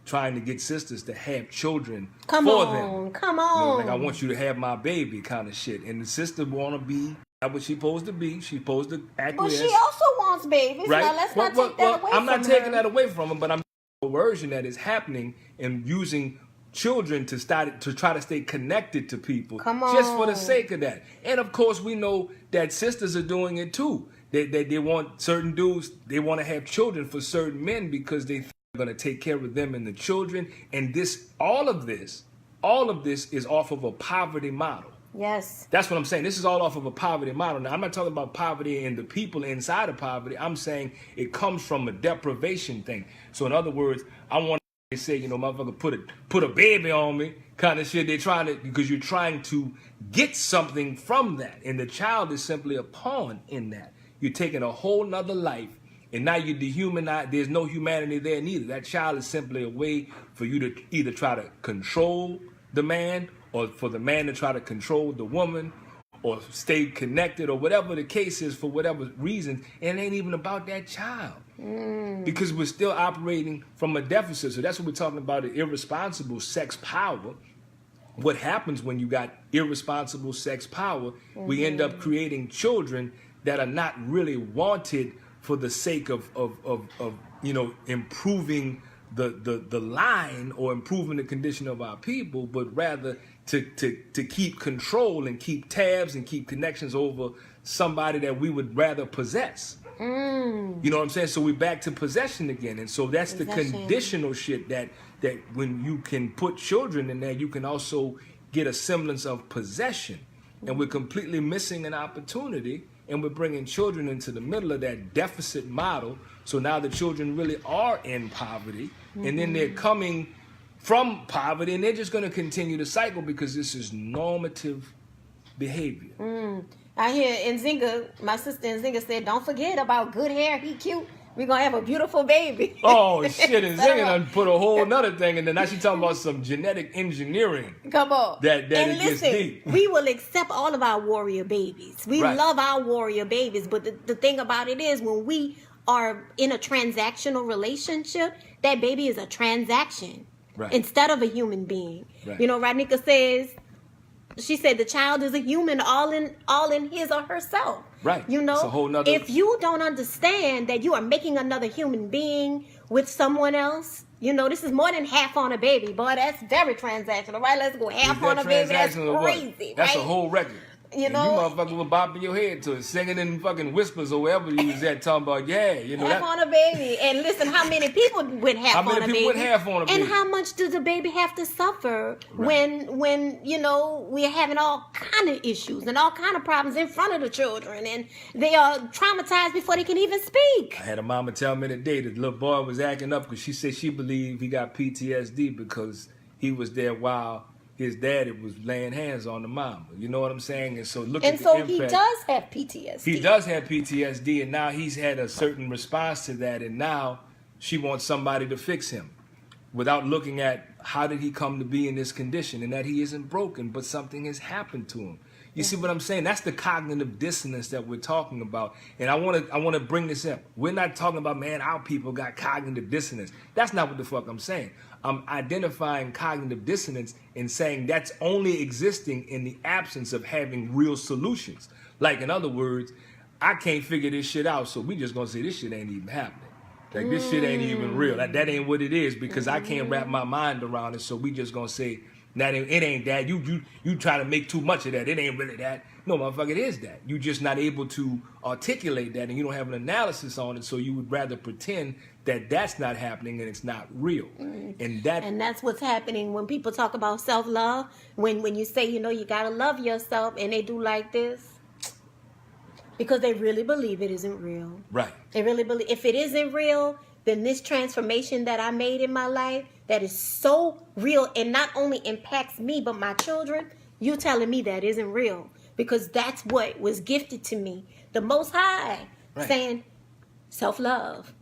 trying to get sisters to have children for them. Come on. Like, I want you to have my baby kind of shit. And the sister want to be what she's supposed to be. She's supposed to acquiesce. But she also wants babies. Right? Now, let's not take that away from her. I'm not taking that away from her, but I'm coercion that is happening and using children to try to stay connected to people. Come on. Just for the sake of that. And, of course, we know that sisters are doing it, too. They want certain dudes, they want to have children for certain men because they're going to take care of them and the children. And all of this is off of a poverty model. Yes. That's what I'm saying. This is all off of a poverty model. Now, I'm not talking about poverty and the people inside of poverty. I'm saying it comes from a deprivation thing. So, in other words, I want to say, motherfucker, put a baby on me kind of shit. Because you're trying to get something from that. And the child is simply a pawn in that. You're taking a whole nother life, and now you dehumanize. There's no humanity there neither. That child is simply a way for you to either try to control the man, or for the man to try to control the woman, or stay connected, or whatever the case is for whatever reason. And it ain't even about that child. Because we're still operating from a deficit. So that's what we're talking about, the irresponsible sex power. What happens when you got irresponsible sex power, we end up creating children that are not really wanted for the sake of improving the line or improving the condition of our people, but rather to keep control and keep tabs and keep connections over somebody that we would rather possess. You know what I'm saying? So we're back to possession again. And so that's the conditional shit that when you can put children in there, you can also get a semblance of possession. And we're completely missing an opportunity and we're bringing children into the middle of that deficit model. So now the children really are in poverty, and then they're coming from poverty, and they're just going to continue the cycle because this is normative behavior. I hear Nzinga, my sister Nzinga said, don't forget about good hair, he cute. We're going to have a beautiful baby. Oh, shit. And Nzinga done put a whole nother thing in there. Now she's talking about some genetic engineering. Come on. That and it listen, gets deep. We will accept all of our warrior babies. We love our warrior babies. But the thing about it is when we are in a transactional relationship, that baby is a transaction instead of a human being. Right. You know, Radhika says, she said the child is a human all in his or herself. Right. You know, it's a whole nother... if you don't understand that you are making another human being with someone else, you know, this is more than half on a baby. Boy, that's very transactional, right? Let's go half on a baby. That's crazy, That's right? a whole record. You know, you motherfucker were bopping your head to it, singing in fucking whispers or wherever you was at, talking about, you know, half on a baby. And listen, how many people went half on a baby? How many people went half on a baby? And how much does the baby have to suffer when you know, we're having all kind of issues and all kind of problems in front of the children, and they are traumatized before they can even speak. I had a mama tell me today that the little boy was acting up because she said she believed he got PTSD because he was there while his daddy was laying hands on the mama. You know what I'm saying? And so look at the impact. He does have PTSD. He does have PTSD, and now he's had a certain response to that, and now she wants somebody to fix him without looking at how did he come to be in this condition, and that he isn't broken, but something has happened to him. You see what I'm saying? That's the cognitive dissonance that we're talking about. And I want to bring this up. We're not talking about, man, our people got cognitive dissonance. That's not what the fuck I'm saying. I'm identifying cognitive dissonance and saying that's only existing in the absence of having real solutions. Like, in other words, I can't figure this shit out, so we just gonna say this shit ain't even happening. Like, this shit ain't even real. That ain't what it is because I can't wrap my mind around it, so we just gonna say, it ain't that. You try to make too much of that. It ain't really that. No, motherfucker, it is that. You're just not able to articulate that, and you don't have an analysis on it, so you would rather pretend that that's not happening and it's not real. And that's what's happening when people talk about self-love. When you say, you know, you got to love yourself, and they do like this, because they really believe it isn't real. Right. They really believe, if it isn't real, then this transformation that I made in my life that is so real and not only impacts me but my children, you telling me that isn't real, because that's what was gifted to me. The Most High saying self-love.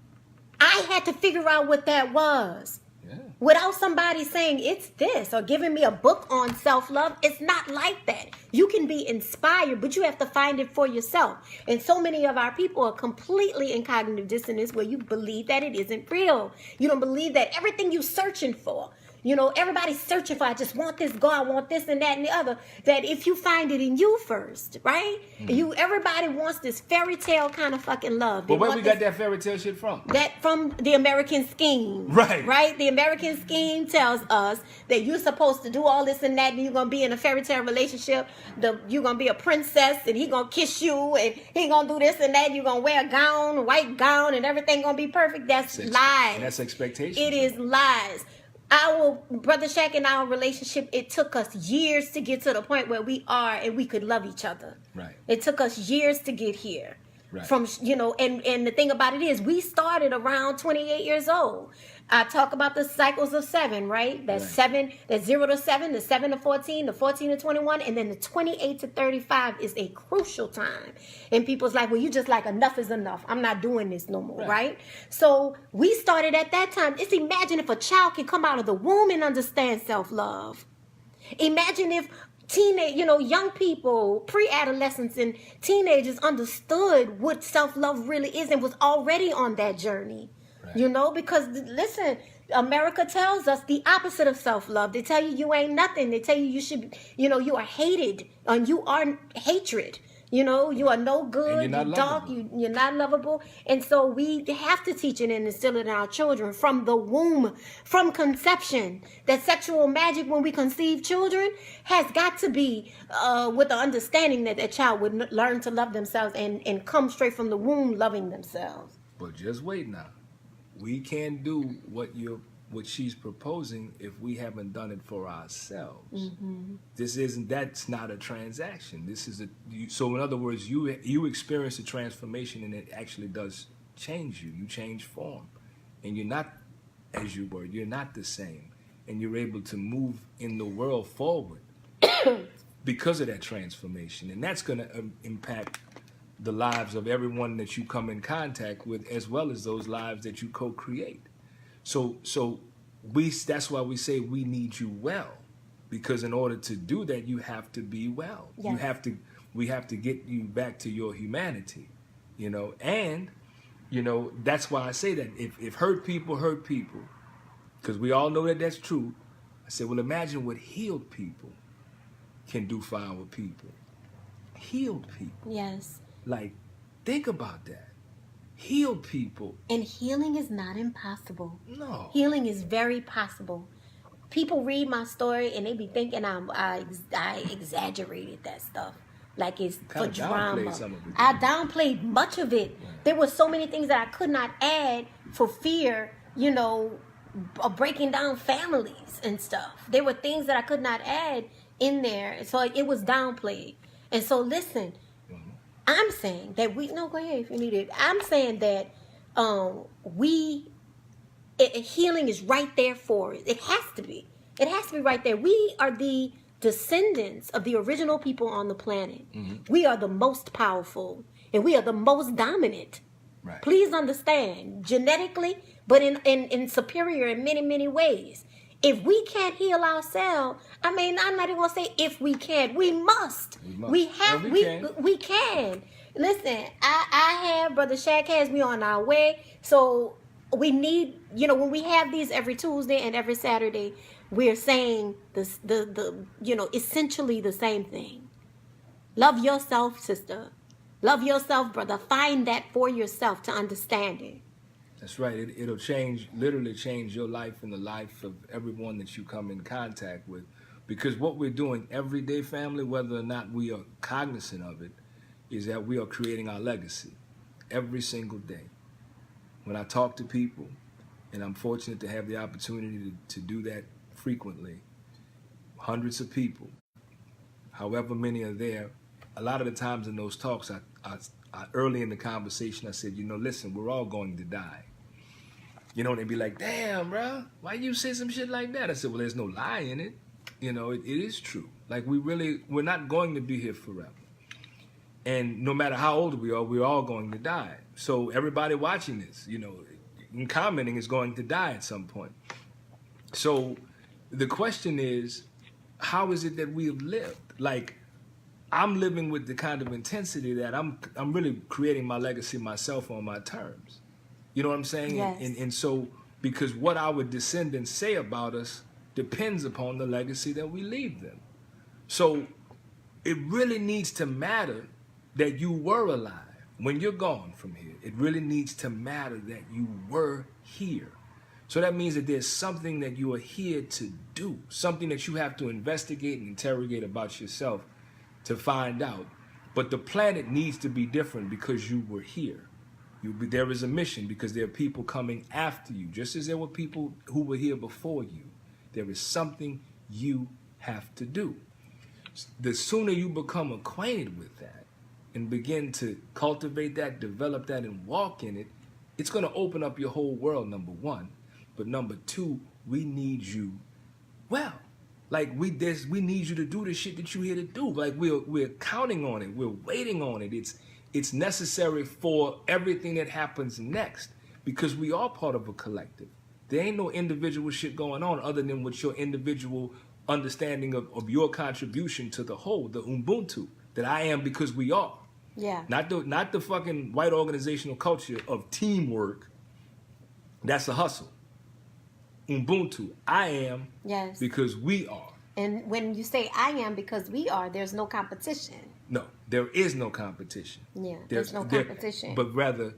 I had to figure out what that was. Yeah. Without somebody saying it's this or giving me a book on self-love, it's not like that. You can be inspired, but you have to find it for yourself. And so many of our people are completely in cognitive dissonance where you believe that it isn't real. You don't believe that everything you're searching for, you know, everybody's searching for, I just want this, God, I want this and that and the other. That if you find it in you first, right? Everybody wants this fairy tale kind of fucking love. But where we got that fairy tale shit from? That from the American scheme. Right? The American scheme tells us that you're supposed to do all this and that, and you're going to be in a fairy tale relationship. You're going to be a princess, and he going to kiss you, and he going to do this and that. You're going to wear a gown, a white gown, and everything going to be perfect. That's lies. And that's expectation. It is lies. Our Brother Shaq and our relationship, it took us years to get to the point where we are and we could love each other. Right. It took us years to get here. Right. From, you know, and the thing about it is we started around 28 years old. I talk about the cycles of 7, right? That's 7, that's 0 to 7, the 7 to 14, the 14 to 21, and then the 28 to 35 is a crucial time. And people's like, well, you just like, enough is enough. I'm not doing this no more, right? So we started at that time. Just imagine if a child can come out of the womb and understand self-love. Imagine if young people, pre-adolescents and teenagers understood what self-love really is and was already on that journey. Right. You know, because listen, America tells us the opposite of self-love. They tell you ain't nothing. They tell you should, you are hated, and you are hatred. You know, you are no good, you're dark, you're not lovable. And so we have to teach it and instill it in our children from the womb, from conception. That sexual magic when we conceive children has got to be with the understanding that that child would learn to love themselves and come straight from the womb loving themselves. But just wait now. We can't do what you're what she's proposing if we haven't done it for ourselves. That's not a transaction. So in other words, you experience a transformation, and it actually does change you. You change form, and you're not as you were. You're not the same, and you're able to move in the world forward because of that transformation, and that's going to impact the lives of everyone that you come in contact with, as well as those lives that you co-create. So that's why we say we need you well, because in order to do that, you have to be well. Yes. We have to get you back to your humanity, and that's why I say that if hurt people, because we all know that that's true. I said, well, imagine what healed people can do for our people. Healed people. Yes. Like, think about that. Healed people. And healing is not impossible. No. Healing is very possible. People read my story and they be thinking I exaggerated that stuff. Like it's for drama. I downplayed much of it. Yeah. There were so many things that I could not add for fear, of breaking down families and stuff. There were things that I could not add in there. So it was downplayed. And so listen, I'm saying that go ahead if you need it. I'm saying that healing is right there for it. It has to be. It has to be right there. We are the descendants of the original people on the planet. Mm-hmm. We are the most powerful, and we are the most dominant. Right. Please understand, genetically, but in superior in many, many ways. If we can't heal ourselves, I'm not even going to say if we can. We must. We can. Listen, I have, Brother Shaq has me on our way. So we need, when we have these every Tuesday and every Saturday, we're saying essentially the same thing. Love yourself, sister. Love yourself, brother. Find that for yourself to understand it. That's right. It'll literally change your life and the life of everyone that you come in contact with. Because what we're doing every day, family, whether or not we are cognizant of it, is that we are creating our legacy every single day. When I talk to people, and I'm fortunate to have the opportunity to do that frequently, hundreds of people, however many are there, a lot of the times in those talks, I early in the conversation, I said, listen, we're all going to die. They'd be like, damn, bro, why you say some shit like that? I said, well, there's no lie in it. It is true. Like, we're not going to be here forever. And no matter how old we are, we're all going to die. So everybody watching this, and commenting is going to die at some point. So the question is, how is it that we have lived? Like, I'm living with the kind of intensity that I'm really creating my legacy myself on my terms. You know what I'm saying? Yes. And so, because what our descendants say about us depends upon the legacy that we leave them. So it really needs to matter that you were alive when you're gone from here. It really needs to matter that you were here. So that means that there's something that you are here to do, something that you have to investigate and interrogate about yourself to find out. But the planet needs to be different because you were here. There is a mission because there are people coming after you, just as there were people who were here before you. There is something you have to do. The sooner you become acquainted with that and begin to cultivate that, develop that, and walk in it, it's going to open up your whole world, number one. But number two, we need you well. Like, we need you to do the shit that you're here to do. Like, we're counting on it. We're waiting on it. It's necessary for everything that happens next, because we are part of a collective. There ain't no individual shit going on other than what your individual understanding of your contribution to the whole, the Ubuntu, that I am because we are. Yeah. Not the fucking white organizational culture of teamwork. That's a hustle. Ubuntu, I am because we are. And when you say I am because we are, there's no competition. No, there is no competition. Yeah, there's no competition. But rather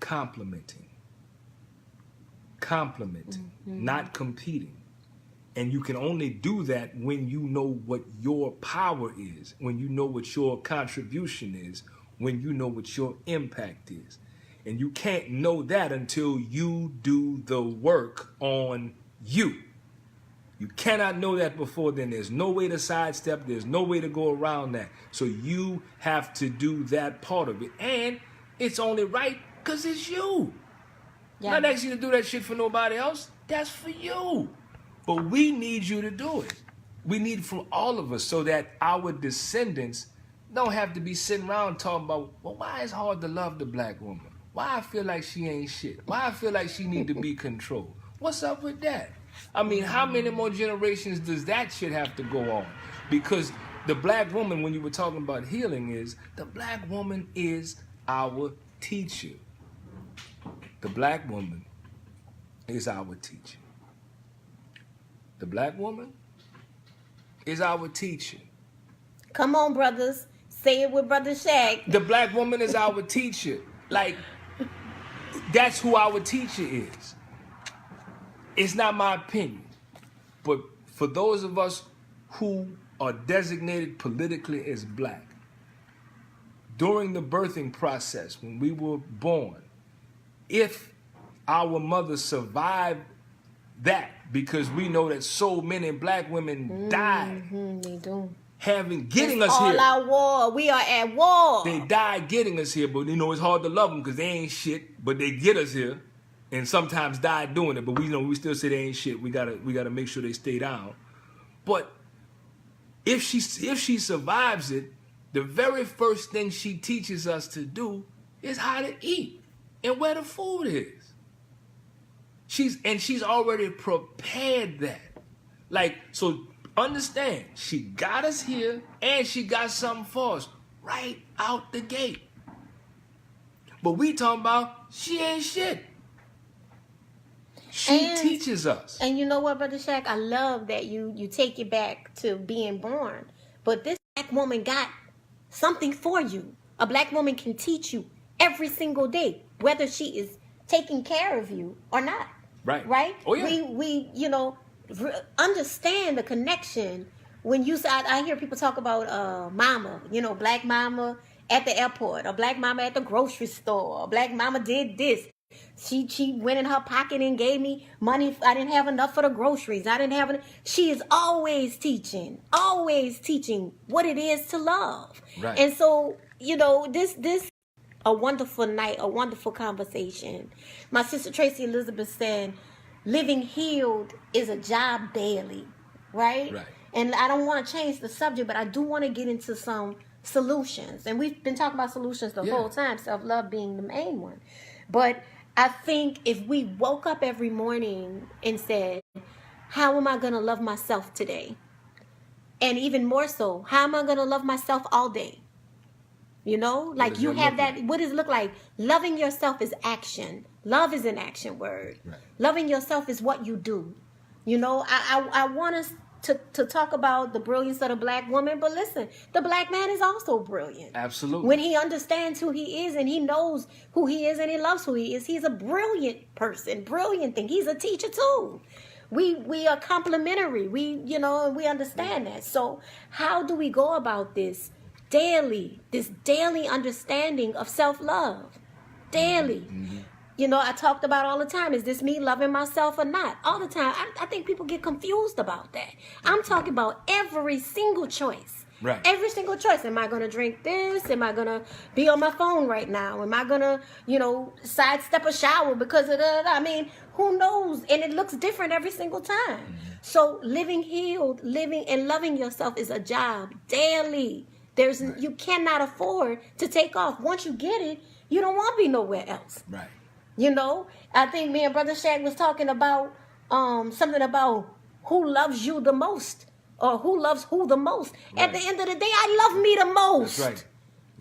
complementing, not competing. And you can only do that when you know what your power is, when you know what your contribution is, when you know what your impact is. And you can't know that until you do the work on You. You cannot know that before then. There's no way to sidestep. There's no way to go around that. So you have to do that part of it. And it's only right because it's you. Yeah. Not asking you to do that shit for nobody else. That's for you. But we need you to do it. We need it from all of us so that our descendants don't have to be sitting around talking about, well, why it's hard to love the black woman? Why I feel like she ain't shit? Why I feel like she need to be controlled? What's up with that? I mean, how many more generations does that shit have to go on? Because the black woman, when you were talking about healing, is the black woman is our teacher. The black woman is our teacher. The black woman is our teacher. Come on, brothers. Say it with Brother Shaq. The black woman is our teacher. Like, that's who our teacher is. It's not my opinion. But for those of us who are designated politically as black, during the birthing process, when we were born, if our mother survived that, because we know that so many black women died They do. getting us all here. Our war. We are at war. They died getting us here, but you know it's hard to love them because they ain't shit, but they get us here, and sometimes die doing it. But we still say they ain't shit. We gotta make sure they stay down. But if she survives it, the very first thing she teaches us to do is how to eat and where the food is. She's already prepared that. Like, so understand, she got us here and she got something for us right out the gate. But we talking about she ain't shit. She teaches us. And you know what, Brother Shaq? I love that you take it back to being born. But this black woman got something for you. A black woman can teach you every single day, whether she is taking care of you or not. Right. Right? Oh, yeah. We understand the connection. When I hear people talk about mama, black mama at the airport, or black mama at the grocery store, or black mama did this. She went in her pocket and gave me money. I didn't have enough for the groceries. I didn't have enough. She is always teaching what it is to love. Right. And so, this a wonderful night, a wonderful conversation. My sister Tracy Elizabeth said, living healed is a job daily, right? Right. And I don't want to change the subject, but I do want to get into some solutions. And we've been talking about solutions the whole time, self-love being the main one. But I think if we woke up every morning and said, how am I going to love myself today? And even more so, how am I going to love myself all day? Like you have that. What does it look like? Loving yourself is action. Love is an action word. Right. Loving yourself is what you do. I want us to talk about the brilliance of the black woman, but listen, the black man is also brilliant. Absolutely. When he understands who he is and he knows who he is and he loves who he is, he's a brilliant person, brilliant thing. He's a teacher too. We are complementary. We understand that. So how do we go about this daily understanding of self-love? Daily. Mm-hmm. I talked about all the time, is this me loving myself or not? All the time. I think people get confused about that. I'm talking about every single choice. Right. Every single choice. Am I going to drink this? Am I going to be on my phone right now? Am I going to, sidestep a shower because of that? I mean, who knows? And it looks different every single time. Mm-hmm. So living healed, living and loving yourself is a job daily. You cannot afford to take off. Once you get it, you don't want to be nowhere else. Right. I think me and Brother Shaq was talking about something about who loves you the most, or who loves who the most. Right. At the end of the day, I love me the most. That's right.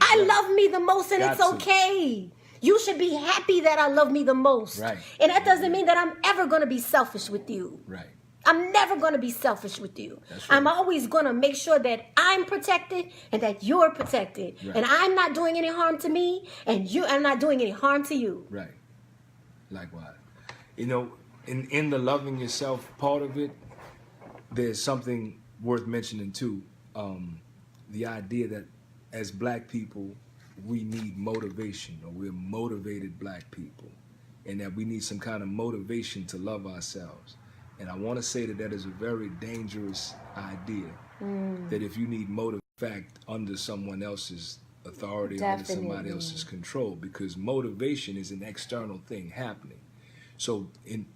I love me the most, and it's okay. You should be happy that I love me the most. Right. And that doesn't mean that I'm ever going to be selfish with you. Right. I'm never going to be selfish with you. That's right. I'm always going to make sure that I'm protected and that you're protected. Right. And I'm not doing any harm to me, and I'm not doing any harm to you. Right. Likewise. In the loving yourself part of it, there's something worth mentioning too. The idea that as black people, we need motivation, or we're motivated black people, and that we need some kind of motivation to love ourselves. And I want to say that that is a very dangerous idea. That if you need motive, in fact, under someone else's authority, under somebody else's control, because motivation is an external thing happening. So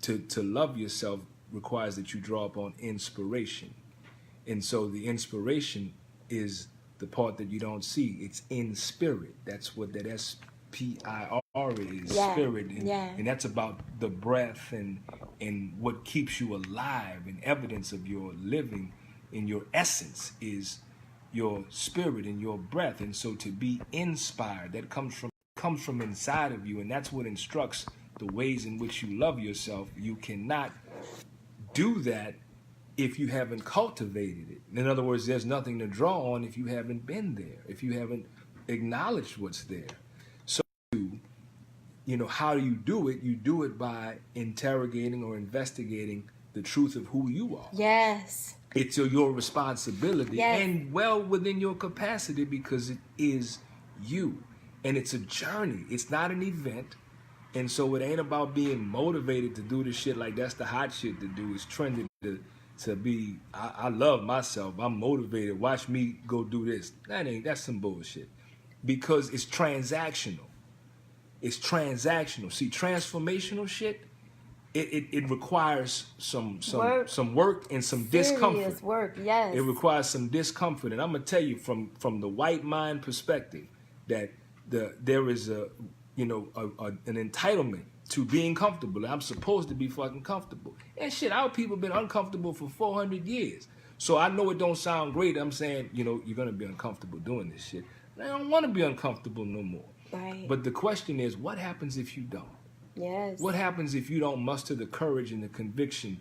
to love yourself requires that you draw upon inspiration. And so the inspiration is the part that you don't see. It's in spirit. That's what that SPIR is, spirit. And that's about the breath and what keeps you alive, and evidence of your living in your essence is your spirit and your breath. And so to be inspired, that comes from inside of you, and that's what instructs the ways in which you love yourself. You cannot do that if you haven't cultivated it. In other words, there's nothing to draw on if you haven't been there, if you haven't acknowledged what's there. So, how do you do it? You do it by interrogating or investigating the truth of who you are. Yes. It's your responsibility, and well within your capacity, because it is you. And it's a journey. It's not an event. And so it ain't about being motivated to do the shit like that's the hot shit to do. It's trending to be, I love myself, I'm motivated, watch me go do this. That's some bullshit. Because it's transactional. It's transactional. See, transformational shit, it requires some work and some discomfort. Serious work, yes. It requires some discomfort. And I'm gonna tell you from the white mind perspective that there is an entitlement to being comfortable. I'm supposed to be fucking comfortable. And shit, our people been uncomfortable for 400 years. So I know it don't sound great. I'm saying, you're gonna be uncomfortable doing this shit. I don't want to be uncomfortable no more. Right. But the question is, what happens if you don't? Yes. What happens if you don't muster the courage and the conviction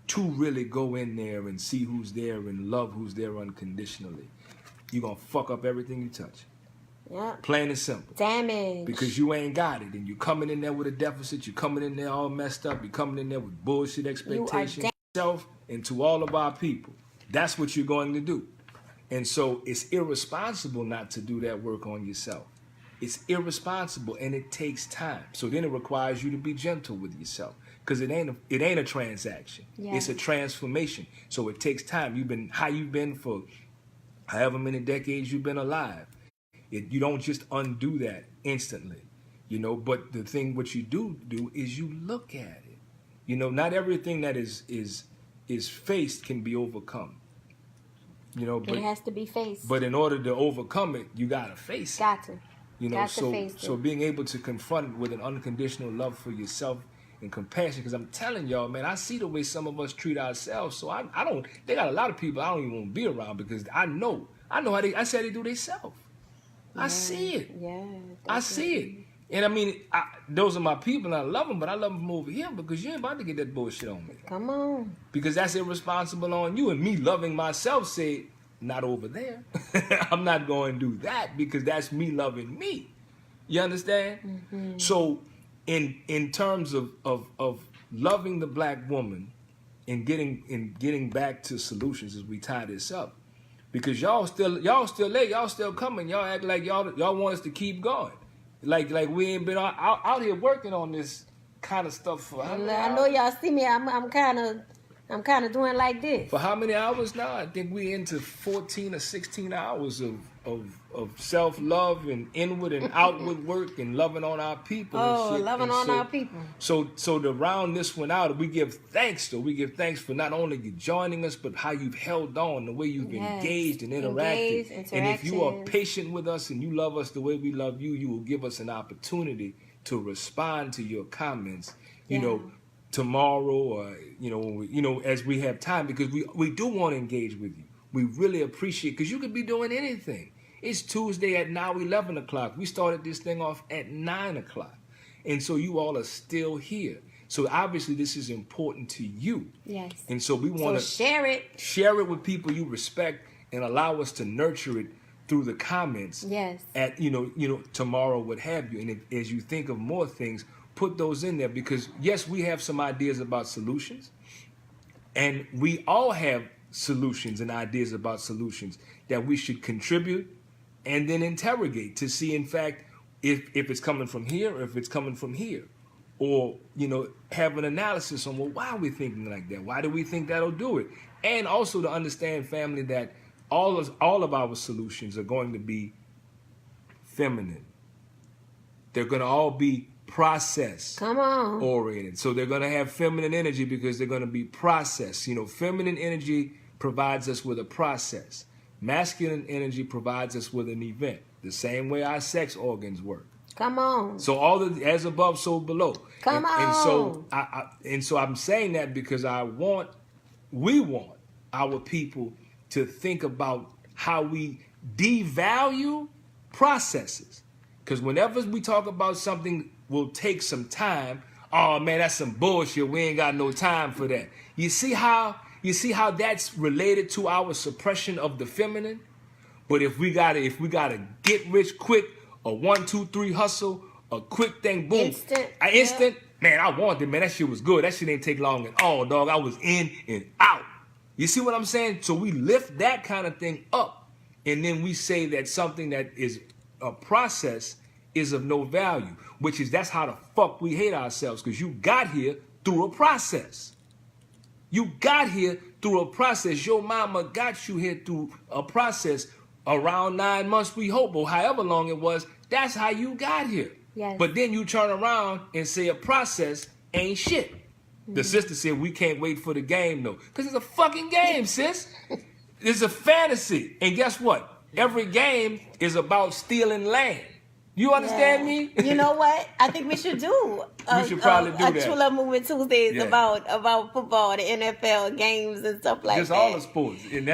to really go in there and see who's there and love who's there unconditionally? You're going to fuck up everything you touch. Yeah. Plain and simple. Damage. Because you ain't got it. And you're coming in there with a deficit. You're coming in there all messed up. You're coming in there with bullshit expectations. Yourself and to all of our people. That's what you're going to do. And so it's irresponsible not to do that work on yourself. It's irresponsible, and it takes time. So then it requires you to be gentle with yourself, because it ain't a transaction. It's a transformation. So it takes time. You've been for however many decades you've been alive. You don't just undo that instantly, But the thing what you do is you look at it. Not everything that is faced can be overcome. But it has to be faced. But in order to overcome it, you gotta face it. Got to. So being able to confront it with an unconditional love for yourself and compassion, because I'm telling y'all, man, I see the way some of us treat ourselves. So I don't. They got a lot of people I don't even want to be around, because I know how I say they do themselves. I see it. Yeah. I see it. And I mean, those are my people, and I love them, but I love them over here, because you ain't about to get that bullshit on me. Come on. Because that's irresponsible on you. And me loving myself say, not over there. I'm not going to do that, because that's me loving me. You understand? Mm-hmm. So in terms of loving the black woman and getting back to solutions as we tie this up, because y'all still late, y'all still coming, y'all act like y'all want us to keep going. Like we ain't been out here working on this kind of stuff for I know y'all see me. I'm kind of doing like this. For how many hours now? I think we into 14 or 16 hours of self-love and inward and outward work and loving on our people. Oh, loving on our people. So to round this one out, we give thanks, though. We give thanks for not only you joining us, but how you've held on, the way you've engaged and interacted. And if you are patient with us and you love us the way we love you, you will give us an opportunity to respond to your comments, tomorrow, or as we have time, because we do want to engage with you. We really appreciate, because you could be doing anything. It's Tuesday at now 11 o'clock. We started this thing off at 9 o'clock, and so you all are still here. So obviously this is important to you. Yes. And so we want to share it with people you respect, and allow us to nurture it through the comments. Yes. At tomorrow, what have you, and as you think of more things, put those in there, because yes, we have some ideas about solutions, and we all have solutions and ideas about solutions that we should contribute and then interrogate to see, in fact, if it's coming from here or if it's coming from here, or, you know, have an analysis on, well, why are we thinking like that? Why do we think that'll do it? And also to understand, family, that all of our solutions are going to be feminine. They're going to all be process oriented. So they're going to have feminine energy because they're going to be processed. You know, feminine energy provides us with a process. Masculine energy provides us with an event. The same way our sex organs work. Come on. So all of as above, so below. Come on. And so I'm saying that because we want our people to think about how we devalue processes. Because whenever we talk about something will take some time, oh man, that's some bullshit. We ain't got no time for that. You see how that's related to our suppression of the feminine? But if we gotta get rich quick, a 1, 2, 3 hustle, a quick thing, boom, instant. Yeah. Man, I want it, man. That shit was good. That shit didn't take long at all, dog. I was in and out. You see what I'm saying? So we lift that kind of thing up, and then we say that something that is a process is of no value, that's how the fuck we hate ourselves, because you got here through a process. You got here through a process. Your mama got you here through a process around 9 months, we hope, or however long it was. That's how you got here. Yes. But then you turn around and say a process ain't shit. The sister said, we can't wait for the game, though. Because it's a fucking game, sis. It's a fantasy. And guess what? Every game is about stealing land. You understand me? You know what? I think we should do we should probably do that. True Love Movement Tuesdays about football, the NFL games and stuff like Just that. Just all the sports. And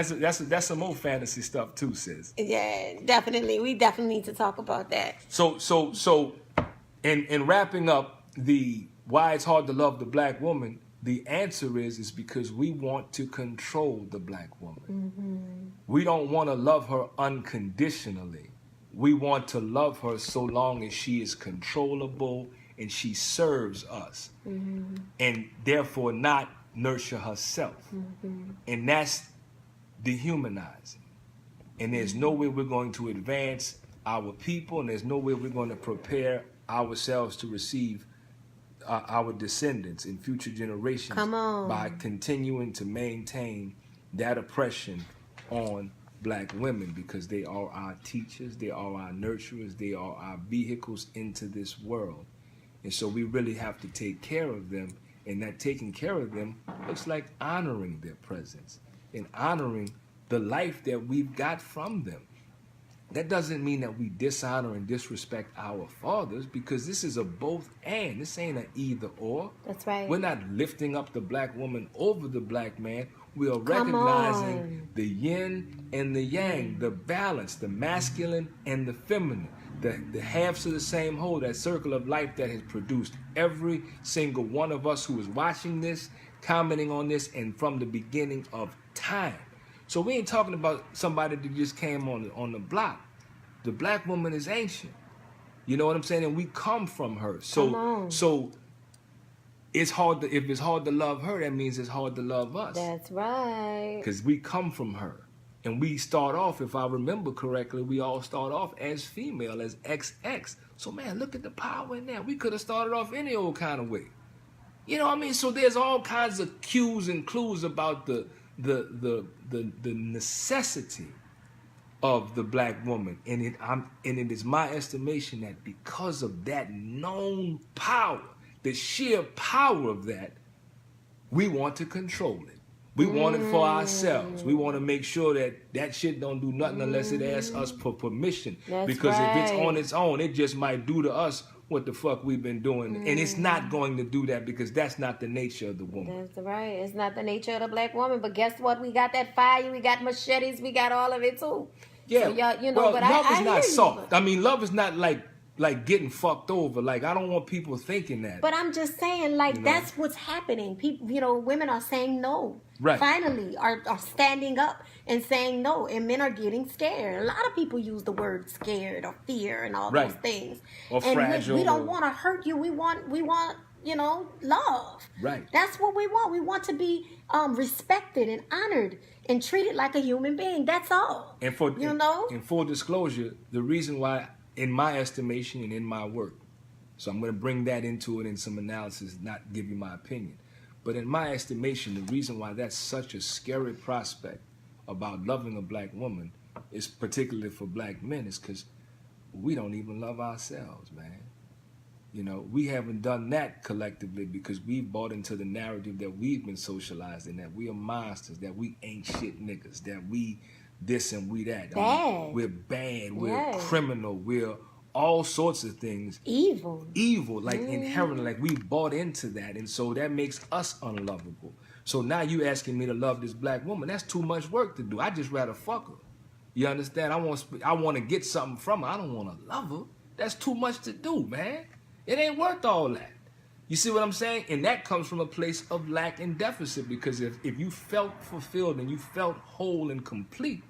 that's some more fantasy stuff too, sis. Yeah, definitely. We definitely need to talk about that. So in wrapping up the why it's hard to love the black woman, the answer is because we want to control the black woman. Mm-hmm. We don't want to love her unconditionally. We want to love her so long as she is controllable and she serves us, and therefore not nurture herself. And that's dehumanizing. And there's no way we're going to advance our people, and there's no way we're going to prepare ourselves to receive our descendants in future generations by continuing to maintain that oppression on black women, because they are our teachers, they are our nurturers, they are our vehicles into this world. And so we really have to take care of them, and that taking care of them looks like honoring their presence and honoring the life that we've got from them. That doesn't mean that we dishonor and disrespect our fathers, because this is a both and. This ain't an either or. That's right. We're not lifting up the black woman over the black man. We are recognizing the yin and the yang, the balance, the masculine and the feminine, the halves of the same whole, that circle of life that has produced every single one of us who is watching this, commenting on this, and from the beginning of time. So we ain't talking about somebody that just came on the block. The black woman is ancient. You know what I'm saying? And we come from her. So it's hard if it's hard to love her, that means it's hard to love us. That's right. Because we come from her. And we start off, if I remember correctly, we all start off as female, as XX. So man, look at the power in that. We could have started off any old kind of way. You know what I mean? So there's all kinds of cues and clues about the necessity of the black woman, and it is my estimation that because of that known power, the sheer power of that, we want to control it. We want it for ourselves. We want to make sure that shit don't do nothing unless it asks us for permission. That's because right. if it's on its own, it just might do to us what the fuck we've been doing. And it's not going to do that, because that's not the nature of the woman. That's right. It's not the nature of the black woman. But guess what? We got that fire. We got machetes. We got all of it too. Yeah. So y'all, you know, but love I is not hear soft. You. I mean, love is not like getting fucked over. Like, I don't want people thinking that. But I'm just saying, like, that's what's happening. People, you know, women are saying no. Right. Finally, are standing up and saying no, and men are getting scared. A lot of people use the word scared or fear and all those things. Or and fragile. We don't want to hurt you. We want, you know, love. Right. That's what we want. We want to be respected and honored and treated like a human being. That's all. And in full disclosure, the reason why, in my estimation and in my work, So I'm going to bring that into it in some analysis, not give you my opinion. But in my estimation, the reason why that's such a scary prospect about loving a black woman is particularly for black men is because we don't even love ourselves, man. You know, we haven't done that collectively because we've bought into the narrative that we've been socialized in, that we are monsters, that we ain't shit niggas, that we this and we that. Bad. We're bad, we're Yes. criminal, we're all sorts of things. Evil. Like inherently, like we bought into that, and so that makes us unlovable. So now you asking me to love this black woman, that's too much work to do. I just rather fuck her. You understand? I want to get something from her. I don't want to love her. That's too much to do, man. It ain't worth all that. You see what I'm saying? And that comes from a place of lack and deficit, because if you felt fulfilled and you felt whole and complete,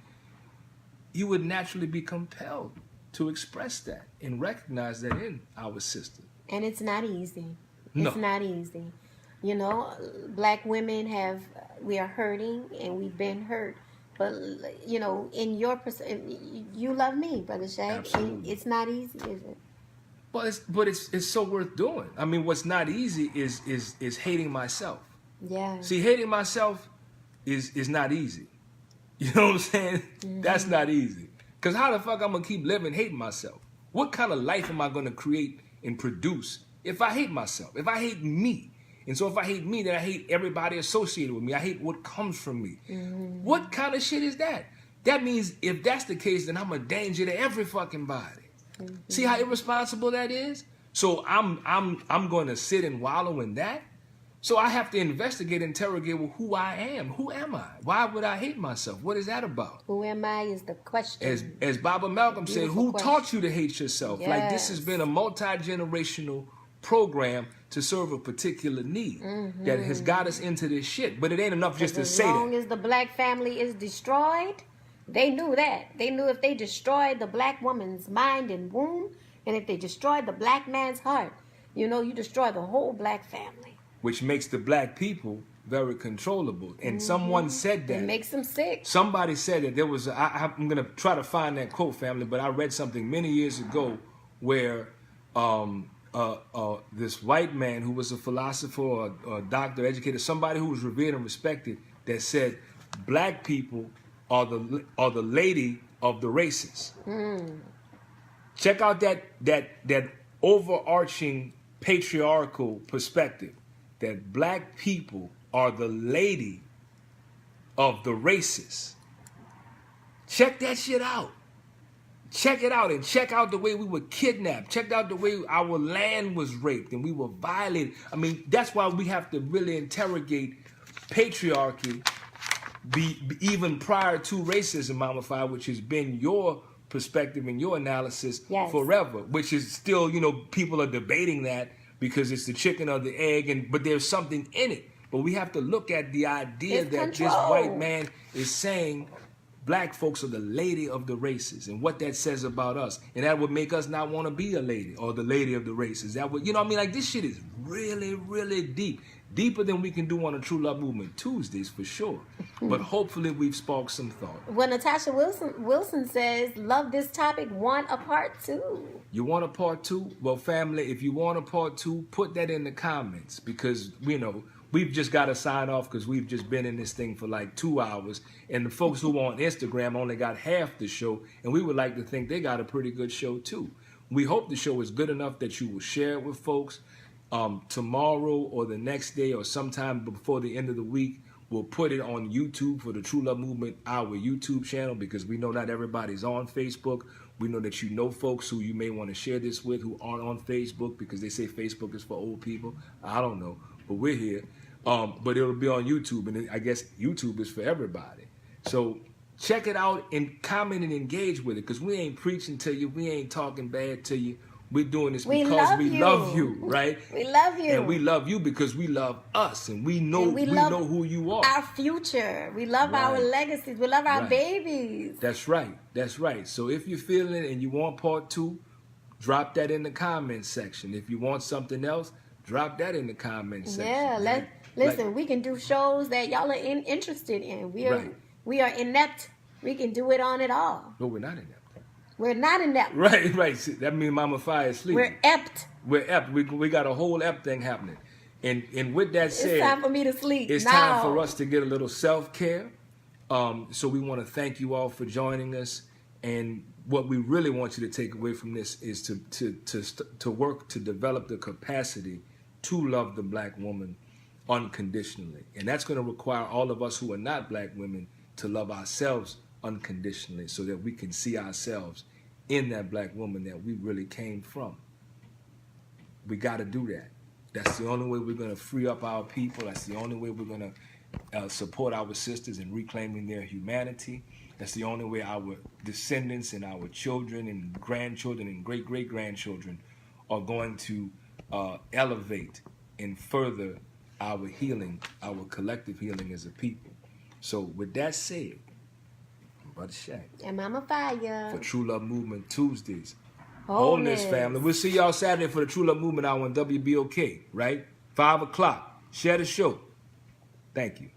you would naturally be compelled to express that and recognize that in our sister. And it's not easy. No. It's not easy. You know, black women we are hurting and we've been hurt. But, you know, in your you love me, Brother Shaq. Absolutely. It's not easy, is it? But it's so worth doing. I mean, what's not easy is hating myself. Yeah. See, hating myself is not easy. You know what I'm saying? Mm-hmm. That's not easy. Because how the fuck I'm going to keep living hating myself? What kind of life am I going to create and produce if I hate myself? If I hate me? And so if I hate me, then I hate everybody associated with me. I hate what comes from me. Mm-hmm. What kind of shit is that? That means if that's the case, then I'm a danger to every fucking body. Mm-hmm. See how irresponsible that is? So I'm going to sit and wallow in that? So I have to investigate, interrogate, well, who I am. Who am I? Why would I hate myself? What is that about? Who am I is the question. As Baba Malcolm said, who question. taught you to hate yourself? Yes. Like, this has been a multi-generational program to serve a particular need that has got us into this shit. But it ain't enough just to say that. As long as the black family is destroyed, they knew that. They knew if they destroyed the black woman's mind and womb, and if they destroyed the black man's heart, you know, you destroy the whole black family. Which makes the black people very controllable. And someone said that. It makes them sick. Somebody said that there was, I'm going to try to find that quote, family, but I read something many years ago where this white man who was a philosopher or a doctor, educator, somebody who was revered and respected, that said black people are the lady of the races. Check out that overarching patriarchal perspective, that black people are the lady of the races. Check that shit out. Check it out, and check out the way we were kidnapped. Check out the way our land was raped and we were violated. I mean, that's why we have to really interrogate patriarchy, even prior to racism, Mama Fi, which has been your perspective and your analysis forever, which is still, you know, people are debating that because it's the chicken or the egg, but there's something in it. But we have to look at the idea that this white man is saying black folks are the lady of the races, and what that says about us. And that would make us not want to be a lady or the lady of the races. That would, you know what I mean? Like, this shit is really, really deep. Deeper than we can do on a True Love Movement Tuesdays, for sure. But hopefully we've sparked some thought. When Natasha Wilson says, love this topic, want a part 2. You want a part 2? Well, family, if you want a part 2, put that in the comments, because, you know, we've just got to sign off because we've just been in this thing for like 2 hours. And the folks who are on Instagram only got half the show. And we would like to think they got a pretty good show, too. We hope the show is good enough that you will share it with folks. Tomorrow or the next day or sometime before the end of the week, we'll put it on YouTube for the True Love Movement, our YouTube channel, because we know not everybody's on Facebook. We know that you know folks who you may want to share this with who aren't on Facebook because they say Facebook is for old people. I don't know, but we're here. But it'll be on YouTube, and I guess YouTube is for everybody. So check it out and comment and engage with it, because we ain't preaching to you. We ain't talking bad to you. We're doing this because we love you, right? We love you. And we love you because we love us, and we know we know who you are. Our future. We love our legacies. We love our babies. That's right. That's right. So if you're feeling it and you want part 2, drop that in the comments section. If you want something else, drop that in the comments section. Yeah, listen, we can do shows that y'all are interested in. We are inept. We can do it on it all. No, we're not inept. We're not inept. Right, right. See, that means Mama Fire is sleeping. We're ept. We're ept. We got a whole ep thing happening. And with that said, It's time for me to sleep. it's time for us to get a little self-care. So we want to thank you all for joining us. And what we really want you to take away from this is to work to develop the capacity to love the black woman unconditionally. And that's going to require all of us who are not black women to love ourselves unconditionally so that we can see ourselves in that black woman that we really came from. We got to do that. That's the only way we're going to free up our people. That's the only way we're going to support our sisters in reclaiming their humanity. That's the only way our descendants and our children and grandchildren and great-great-grandchildren are going to elevate and further our healing, our collective healing as a people. So with that said, Brother Shaq. And Mama Fire. For True Love Movement Tuesdays. Wholeness, family. We'll see y'all Saturday for the True Love Movement Hour on WBOK, right? 5 o'clock. Share the show. Thank you.